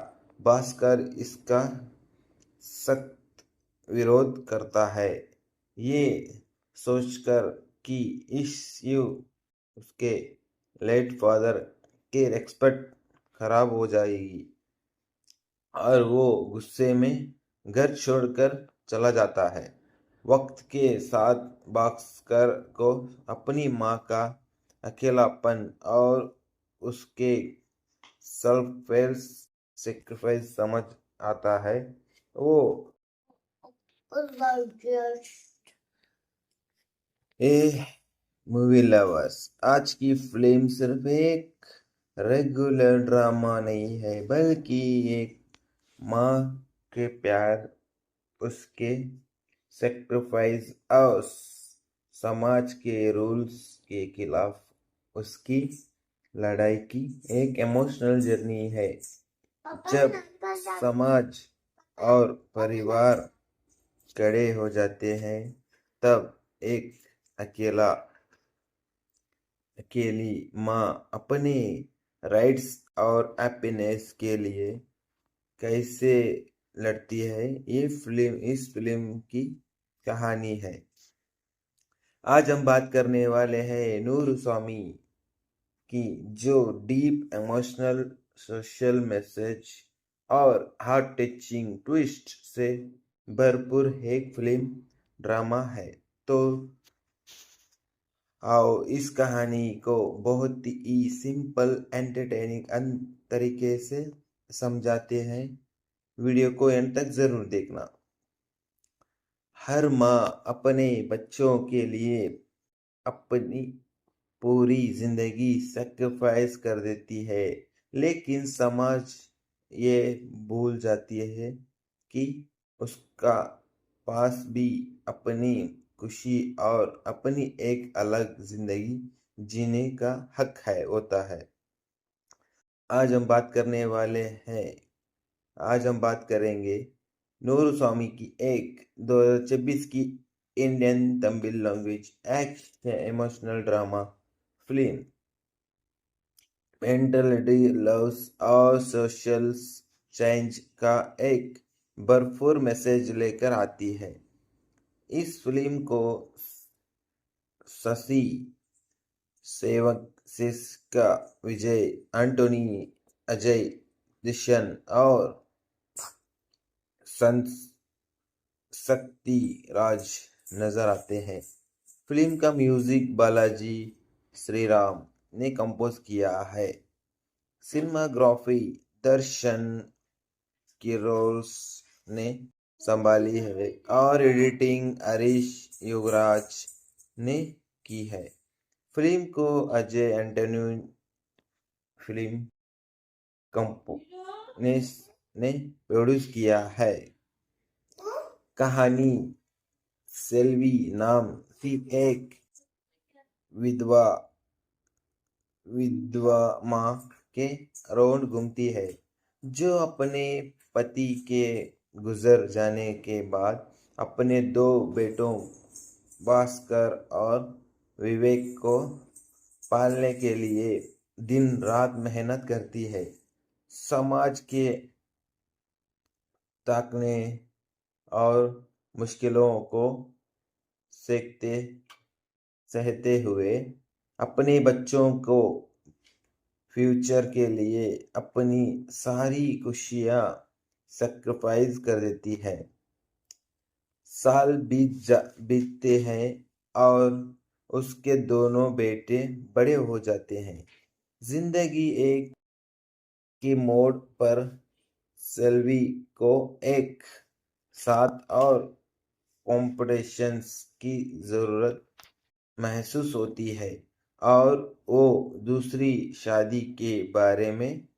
भास्कर इसका सख्त विरोध करता है, ये सोचकर कि इससे उसके लेट फादर के रिस्पेक्ट खराब हो जाएगी और वो गुस्से में घर छोड़कर चला जाता है। वक्त के साथ भास्कर को अपनी माँ का अकेलापन और उसके सेल्फ सेक्रीफाइस समझ आता है। वो ए मूवी लवर्स, आज की फिल्म सिर्फ एक रेगुलर ड्रामा नहीं है, बल्कि एक माँ के प्यार, उसके सेक्रीफाइस और समाज के रूल्स के खिलाफ उसकी लड़ाई की एक इमोशनल जर्नी है। जब समाज और परिवार कड़े हो जाते हैं, तब एक अकेली माँ अपने राइट्स और हैप्पीनेस के लिए कैसे लड़ती है, ये फिल्म इस फिल्म की कहानी है। आज हम बात करने वाले हैं नूर स्वामी की, जो डीप इमोशनल, सोशल मैसेज और हार्ट टचिंग ट्विस्ट से भरपूर एक फिल्म ड्रामा है। तो आओ इस कहानी को बहुत ही सिंपल एंटरटेनिंग तरीके से समझाते हैं। वीडियो को एंड तक जरूर देखना। हर माँ अपने बच्चों के लिए अपनी पूरी जिंदगी सैक्रिफाइस कर देती है, लेकिन समाज ये भूल जाती है कि उसका पास भी अपनी खुशी और अपनी एक अलग जिंदगी जीने का हक है होता है। आज हम बात करेंगे नूर स्वामी की एक 2026 की Indian Tamil language action emotional drama film mentality loves और सोशल चेंज का एक भरपूर मैसेज लेकर आती है। इस फिल्म को शशि सेवक, सिस्का विजय, एंटोनी, अजय दिशन और शक्ति राज नजर आते हैं। फिल्म का म्यूजिक बालाजी श्रीराम ने कंपोज किया है। सिनेमाग्राफी दर्शन किरोस ने संभाली है और एडिटिंग हरीश युगराज ने की है। फिल्म को अजय एंटोनी फिल्म कंपो ने प्रोड्यूस किया है। कहानी सेल्वी नाम की एक विधवा माँ के अराउंड घूमती है, जो अपने पति के गुजर जाने के बाद अपने दो बेटों भास्कर और विवेक को पालने के लिए दिन रात मेहनत करती है। समाज के ताकने और मुश्किलों को सहते हुए अपने बच्चों को फ्यूचर के लिए अपनी सारी खुशियां सैक्रिफाइस कर देती है। साल बीतते हैं और उसके दोनों बेटे बड़े हो जाते हैं। जिंदगी एक के मोड़ पर सेल्वी को एक साथ और कॉम्पिटिशन्स की जरूरत महसूस होती है और वो दूसरी शादी के बारे में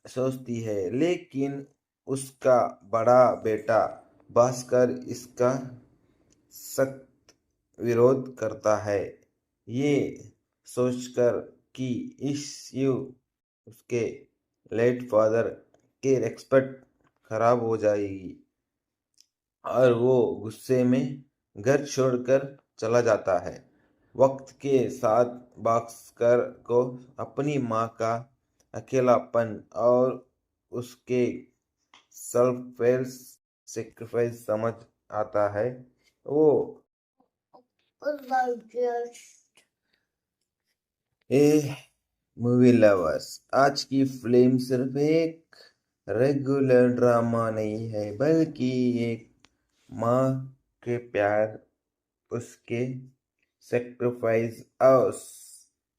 सोचती है, लेकिन उसका बड़ा बेटा भास्कर इसका सख्त विरोध करता है। ये सोचकर कि इससे उसके लेट फादर के रिस्पेक्ट खराब हो जाएगी और वो गुस्से में घर छोड़कर चला जाता है। वक्त के साथ भास्कर को अपनी माँ का अकेलापन और उसके सेल्फ सेक्रीफाइस समझ आता है। वो मूवी लवर्स, आज की फिल्म सिर्फ एक रेगुलर ड्रामा नहीं है, बल्कि एक माँ के प्यार, उसके सेक्रीफाइस और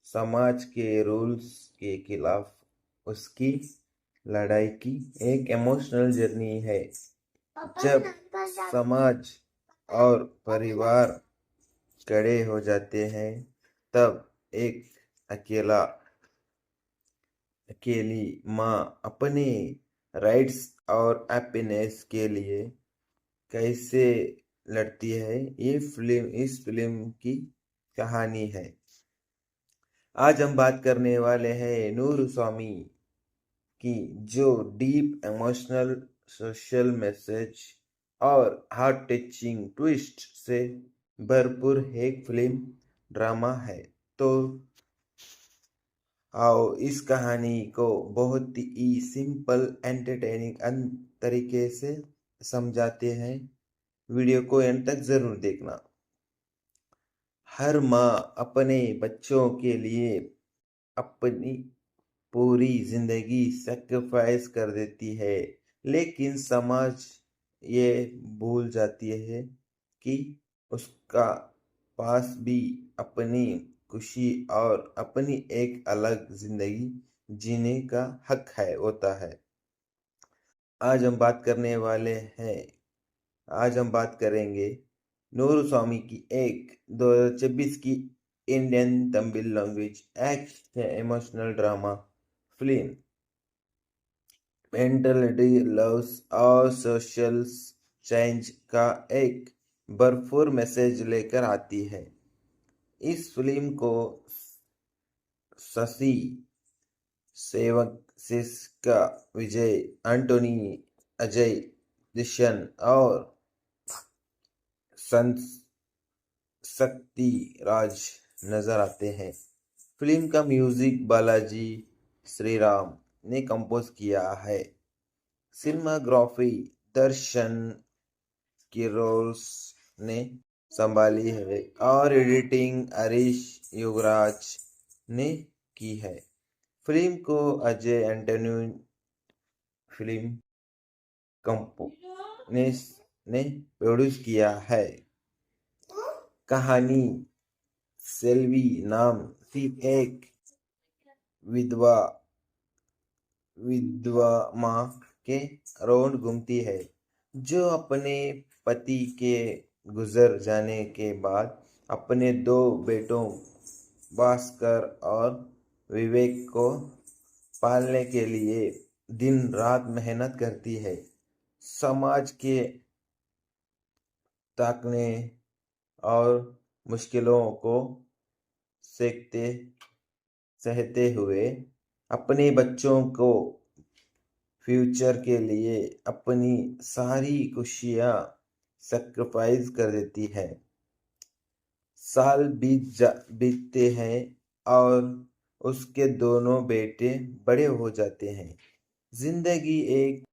समाज के रूल्स के खिलाफ उसकी लड़ाई की एक इमोशनल जर्नी है। जब समाज और परिवार कड़े हो जाते हैं, तब एक अकेली माँ अपने राइट्स और हैप्पीनेस के लिए कैसे लड़ती है, इस फिल्म की कहानी है। आज हम बात करने वाले हैं नूर स्वामी की, जो डीप इमोशनल, सोशल मैसेज और हार्ट टचिंग ट्विस्ट से भरपूर एक फिल्म ड्रामा है। तो आओ इस कहानी को बहुत ही सिंपल एंटरटेनिंग तरीके से समझाते हैं। वीडियो को एंड तक जरूर देखना। हर माँ अपने बच्चों के लिए अपनी पूरी जिंदगी सैक्रिफाइस कर देती है, लेकिन समाज ये भूल जाती है कि उसका पास भी अपनी खुशी और अपनी एक अलग जिंदगी जीने का हक होता है। आज हम बात करेंगे नूर स्वामी की एक 2026 की Indian Tamil language action emotional drama film mentality loves और सोशल चेंज का एक भरपूर मैसेज लेकर आती है। इस फिल्म को शशि सेवक, सिस्का विजय, एंटोनी, अजय दिशन और शक्ति राज नजर आते हैं। फिल्म का म्यूजिक बालाजी श्रीराम ने कंपोज किया है। सिनेमाग्राफी दर्शन किरोस ने संभाली है और एडिटिंग हरीश युगराज ने की है। फिल्म को अजय एंटोनी फिल्म कंपनी ने प्रोड्यूस किया है। कहानी सेल्वी नाम की एक विधवा माँ के अराउंड घूमती है, जो अपने पति के गुजर जाने के बाद अपने दो बेटों भास्कर और विवेक को पालने के लिए दिन रात मेहनत करती है। समाज के ताकने और मुश्किलों को सहते हुए अपने बच्चों को फ्यूचर के लिए अपनी सारी खुशियां सैक्रिफाइस कर देती है। साल बीतते हैं और उसके दोनों बेटे बड़े हो जाते हैं। जिंदगी एक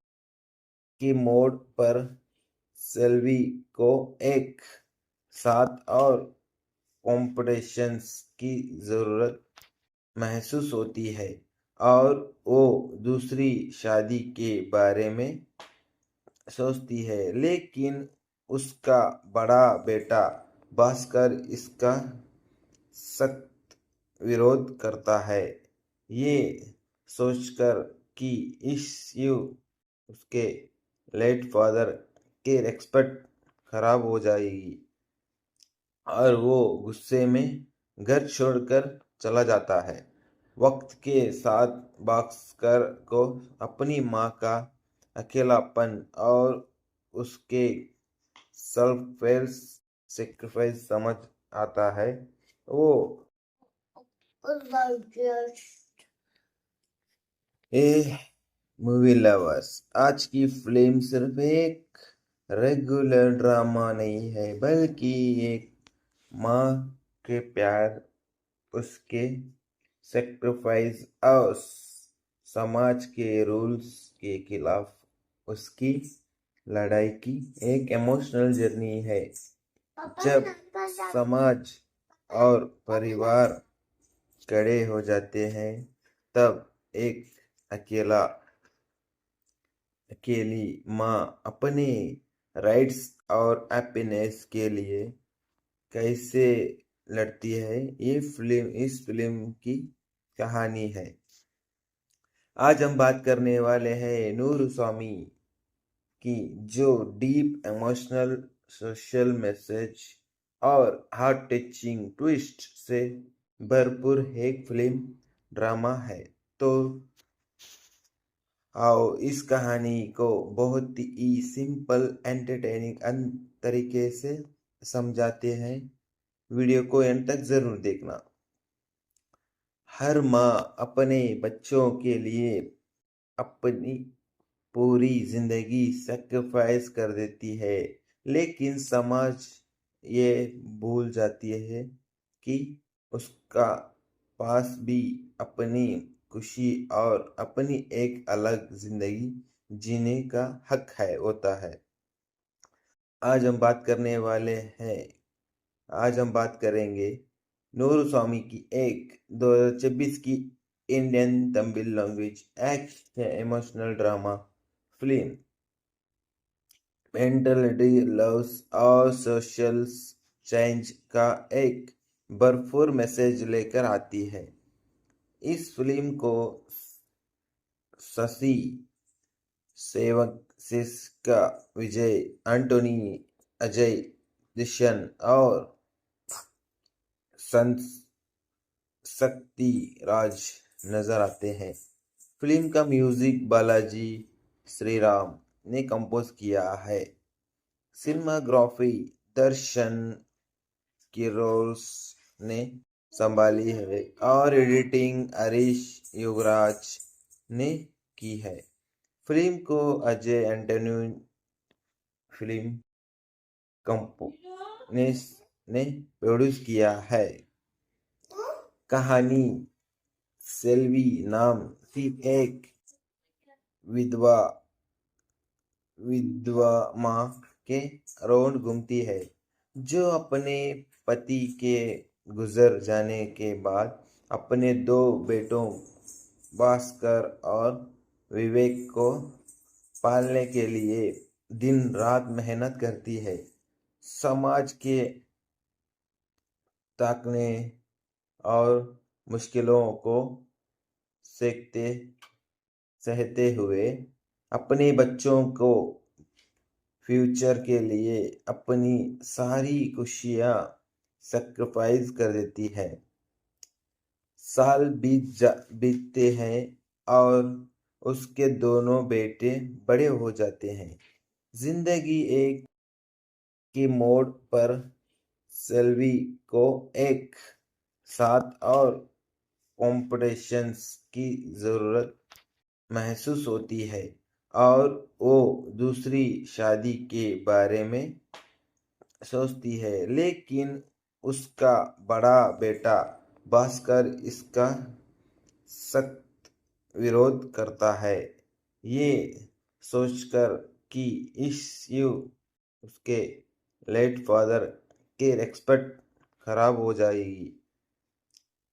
के मोड़ पर सेल्वी को एक साथ और कॉम्पिटिशन्स की जरूरत महसूस होती है और वो दूसरी शादी के बारे में सोचती है, लेकिन उसका बड़ा बेटा भास्कर इसका सख्त विरोध करता है, ये सोचकर कि उसके लेट फादर के रिस्पेक्ट खराब हो जाएगी, और वो गुस्से में घर छोड़कर चला जाता है। वक्त के साथ भास्कर को अपनी माँ का अकेलापन और उसके सेल्फ सेक्रीफाइस समझ आता है। वो मूवी लवर्स, आज की फिल्म सिर्फ एक रेगुलर ड्रामा नहीं है, बल्कि एक माँ के प्यार, उसके सेक्रीफाइस और समाज के रूल्स के खिलाफ उसकी लड़ाई की एक इमोशनल जर्नी है। जब समाज और परिवार कड़े हो जाते हैं, तब एक अकेली माँ अपने राइट्स और हैप्पीनेस के लिए कैसे लड़ती है, इस फिल्म की कहानी है। आज हम बात करने वाले हैं नूर स्वामी की, जो डीप इमोशनल, सोशल मैसेज और हार्ट टचिंग ट्विस्ट से भरपूर एक फिल्म ड्रामा है। तो आओ इस कहानी को बहुत ही सिंपल एंटरटेनिंग तरीके से समझाते हैं। वीडियो को एंड तक जरूर देखना। हर माँ अपने बच्चों के लिए अपनी पूरी जिंदगी सैक्रिफाइस कर देती है, लेकिन समाज ये भूल जाती है कि उसका पास भी अपनी खुशी और अपनी एक अलग जिंदगी जीने का हक है होता है। आज हम बात करेंगे नूर स्वामी की एक 2026 की Indian Tamil language action emotional drama film mentality loves और सोशल चेंज का एक भरपूर मैसेज लेकर आती है। इस फिल्म को शशि सेवक, सिस्का विजय, एंटोनी, अजय दिशन और शक्ति राज नजर आते हैं। फिल्म का म्यूजिक बालाजी श्रीराम ने कंपोज किया है। सिनेमाग्राफी दर्शन किरोस ने संभाली है और एडिटिंग हरीश युवराज ने की है। फिल्म को अजय एंटोनी फिल्म कंपनी ने प्रोड्यूस किया है। कहानी सेल्वी नाम की एक विधवा माँ के अराउंड घूमती है, जो अपने पति के गुजर जाने के बाद अपने दो बेटों भास्कर और विवेक को पालने के लिए दिन रात मेहनत करती है। समाज के ताकने और मुश्किलों को सहते हुए अपने बच्चों को फ्यूचर के लिए अपनी सारी खुशियां सैक्रिफाइस कर देती है। साल बीतते हैं और उसके दोनों बेटे बड़े हो जाते हैं। जिंदगी एक के मोड़ पर सेल्वी को एक साथ और कॉम्पिटिशन्स की जरूरत महसूस होती है और वो दूसरी शादी के बारे में सोचती है, लेकिन उसका बड़ा बेटा भास्कर इसका सख्त विरोध करता है। ये सोचकर कि इससे उसके लेट फादर के रेस्पेक्ट खराब हो जाएगी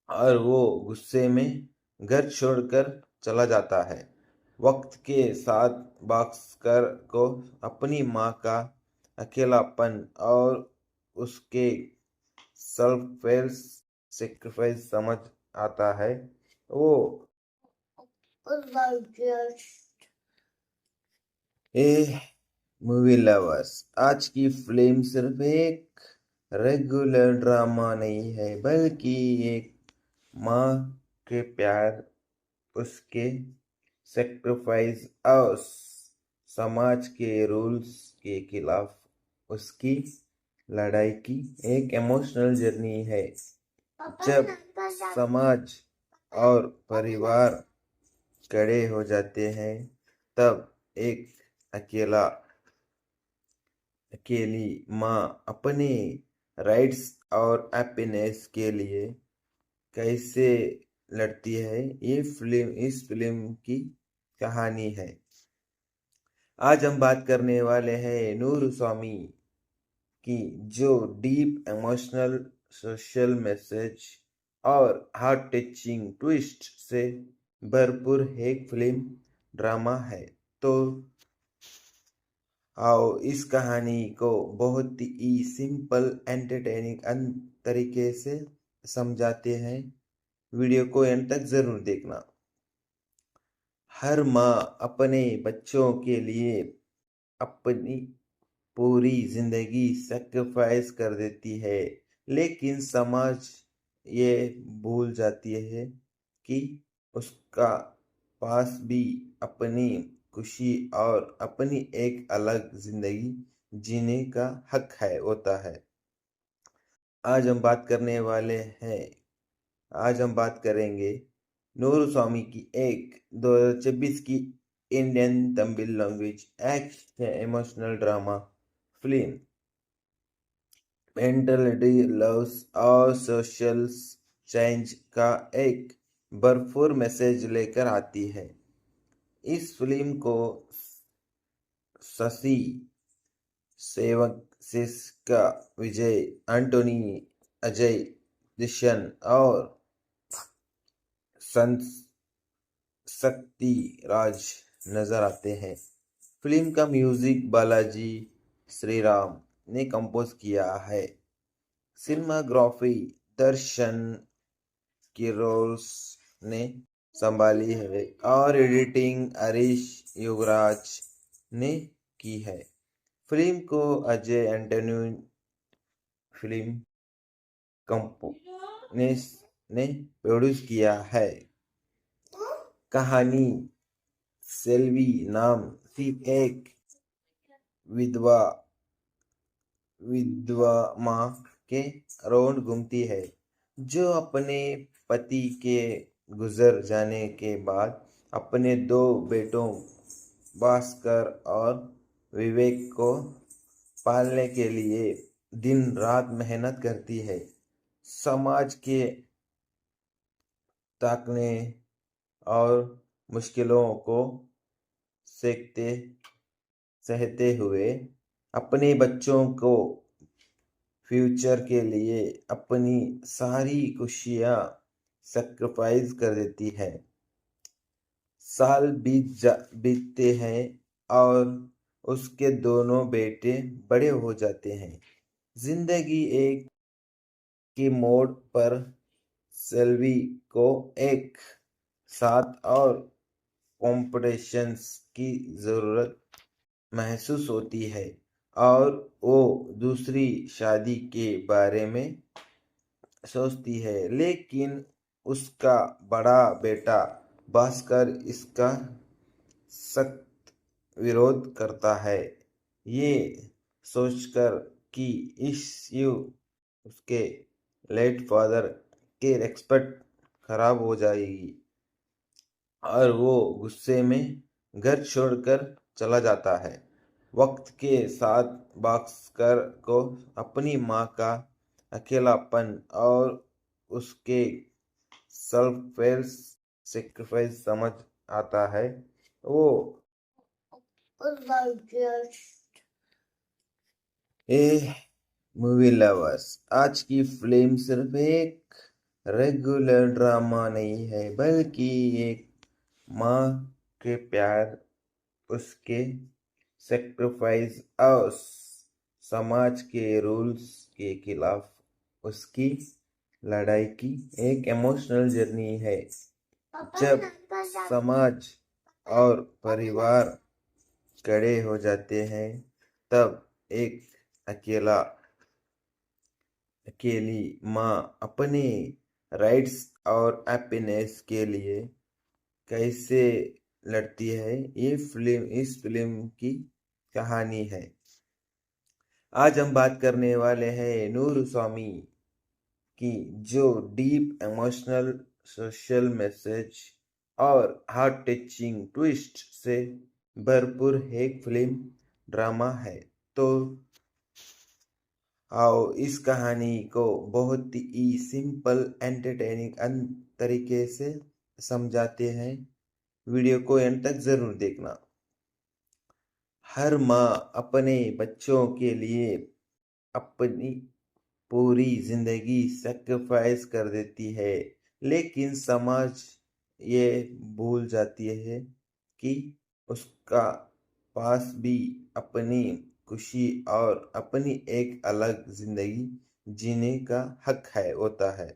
और वो गुस्से में घर छोड़कर चला जाता है। वक्त के साथ भास्कर को अपनी माँ का अकेलापन और उसके सेल्फ सेक्रीफाइस समझ आता है। वो मूवी लवर्स, आज की फिल्म सिर्फ एक रेगुलर ड्रामा नहीं है, बल्कि एक माँ के प्यार, उसके सेक्रीफाइस और समाज के रूल्स के खिलाफ उसकी लड़ाई की एक इमोशनल जर्नी है। जब समाज और परिवार कड़े हो जाते हैं, तब एक अकेली माँ अपने राइट्स और हैप्पीनेस के लिए कैसे लड़ती है, ये फिल्म इस फिल्म की कहानी है। आज हम बात करने वाले हैं नूर स्वामी की, जो डीप इमोशनल सोशल मैसेज और हार्ट टचिंग ट्विस्ट से भरपूर एक फिल्म ड्रामा है। तो आओ इस कहानी को बहुत ही सिंपल एंटरटेनिंग तरीके से समझाते हैं। वीडियो को एंड तक जरूर देखना। हर माँ अपने बच्चों के लिए अपनी पूरी जिंदगी सैक्रिफाइस कर देती है, लेकिन समाज ये भूल जाती है कि उसका पास भी अपनी खुशी और अपनी एक अलग जिंदगी जीने का हक है होता है। आज हम बात करने वाले हैं आज हम बात करेंगे नूर स्वामी की एक 2026 की Indian Tamil language action emotional drama film mentality loves और सोशल चेंज का एक भरपूर मैसेज लेकर आती है। इस फिल्म को शशि सेवक सिस्का विजय एंटोनी अजय दिशन और शक्ति राज नजर आते हैं। फिल्म का म्यूजिक बालाजी श्रीराम ने कंपोज किया है। सिनेमाग्राफी दर्शन किरोस ने संभाली है और एडिटिंग हरीश युवराज ने की है। फिल्म को अजय एंटोनी फिल्म कंपनी ने प्रोड्यूस किया है। कहानी सेल्वी नाम की एक विधवा विधवा माँ के अराउंड घूमती है, जो अपने पति के गुजर जाने के बाद अपने दो बेटों भास्कर और विवेक को पालने के लिए दिन रात मेहनत करती है। समाज के ताकने और मुश्किलों को सहते हुए अपने बच्चों को फ्यूचर के लिए अपनी सारी खुशियां सैक्रिफाइस कर देती है। साल बीतते हैं और उसके दोनों बेटे बड़े हो जाते हैं। जिंदगी एक के मोड़ पर सेल्वी को एक साथ और कॉम्पिटिशन्स की जरूरत महसूस होती है और वो दूसरी शादी के बारे में सोचती है, लेकिन उसका बड़ा बेटा भास्कर इसका सख्त विरोध करता है। ये सोचकर कि इससे उसके लेट फादर के रेस्पेक्ट खराब हो जाएगी और वो गुस्से में घर छोड़कर चला जाता है। वक्त के साथ भास्कर को अपनी माँ का अकेलापन और उसके सेल्फ सेक्रीफाइस समझ आता है। वो ए मूवी लवर्स, आज की फिल्म सिर्फ एक रेगुलर ड्रामा नहीं है, बल्कि एक माँ के प्यार, उसके सेक्रीफाइस और समाज के रूल्स के खिलाफ उसकी लड़ाई की एक इमोशनल जर्नी है। जब समाज और परिवार कड़े हो जाते हैं, तब एक अकेली माँ अपने राइट्स और हैप्पीनेस के लिए कैसे लड़ती है, ये इस फिल्म की कहानी है। आज हम बात करने वाले हैं नूर स्वामी की, जो डीप इमोशनल सोशल मैसेज और हार्ट टचिंग ट्विस्ट से भरपूर एक फिल्म ड्रामा है। तो आओ इस कहानी को बहुत ही सिंपल एंटरटेनिंग तरीके से समझाते हैं। वीडियो को एंड तक जरूर देखना। हर माँ अपने बच्चों के लिए अपनी पूरी जिंदगी सैक्रिफाइस कर देती है, लेकिन समाज ये भूल जाती है कि उसका पास भी अपनी खुशी और अपनी एक अलग जिंदगी जीने का हक है होता है।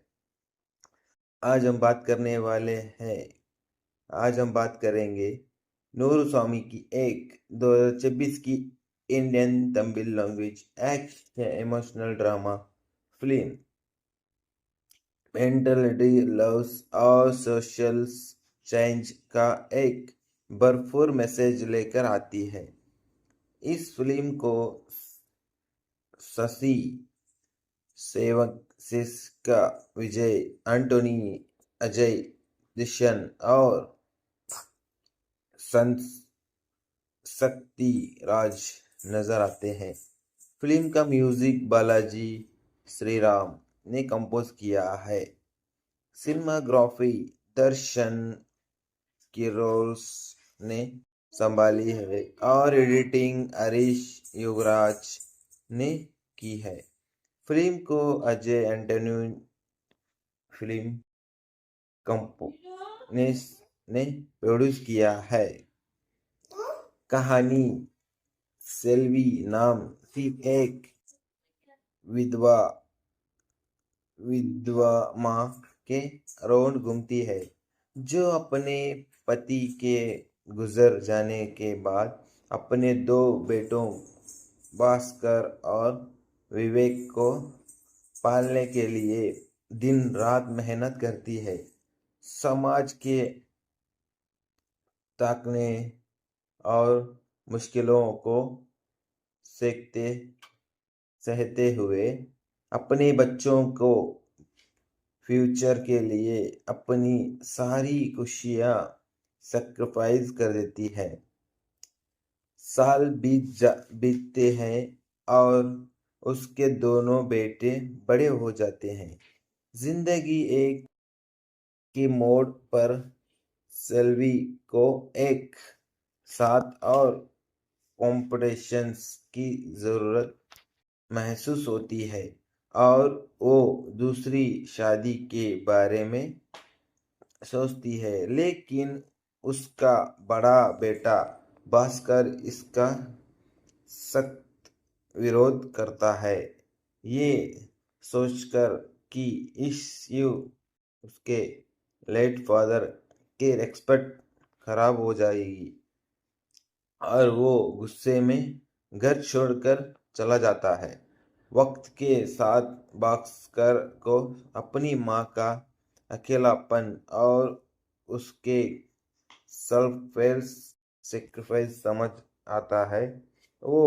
आज हम बात करेंगे नूर स्वामी की एक 2026 की Indian Tamil language action emotional drama film mentality loves और सोशल चेंज का एक भरपूर मैसेज लेकर आती है। इस फिल्म को शशि सेवक, सिस्का विजय, एंटोनी, अजय देवगन और शक्ति राज नजर आते हैं। फिल्म का म्यूजिक बालाजी श्रीराम ने कंपोज किया है। सिनेमाग्राफी दर्शन किरोस ने संभाली है और एडिटिंग हरीश योगराज ने की है। फिल्म को अजय एंटोनी फिल्म कंपनी ने प्रोड्यूस किया है। कहानी सेल्वी नाम की एक विधवा माँ के रोड घूमती है, जो अपने पति के गुजर जाने के बाद अपने दो बेटों भास्कर और विवेक को पालने के लिए दिन रात मेहनत करती है। समाज के ताकने और मुश्किलों को सहते हुए अपने बच्चों को फ्यूचर के लिए अपनी सारी खुशियां सैक्रिफाइस कर देती है। साल बीतते हैं और उसके दोनों बेटे बड़े हो जाते हैं। जिंदगी एक के मोड़ पर सेल्वी को एक साथ और कॉम्पिटिशन्स की जरूरत महसूस होती है और वो दूसरी शादी के बारे में सोचती है, लेकिन उसका बड़ा बेटा भास्कर इसका सख्त विरोध करता है, ये सोचकर कि इससे उसके लेट फादर की रिस्पेक्ट खराब हो जाएगी और वो गुस्से में घर छोड़कर चला जाता है। वक्त के साथ भास्कर को अपनी माँ का अकेलापन और उसके सेल्फ सेक्रीफाइस समझ आता है। वो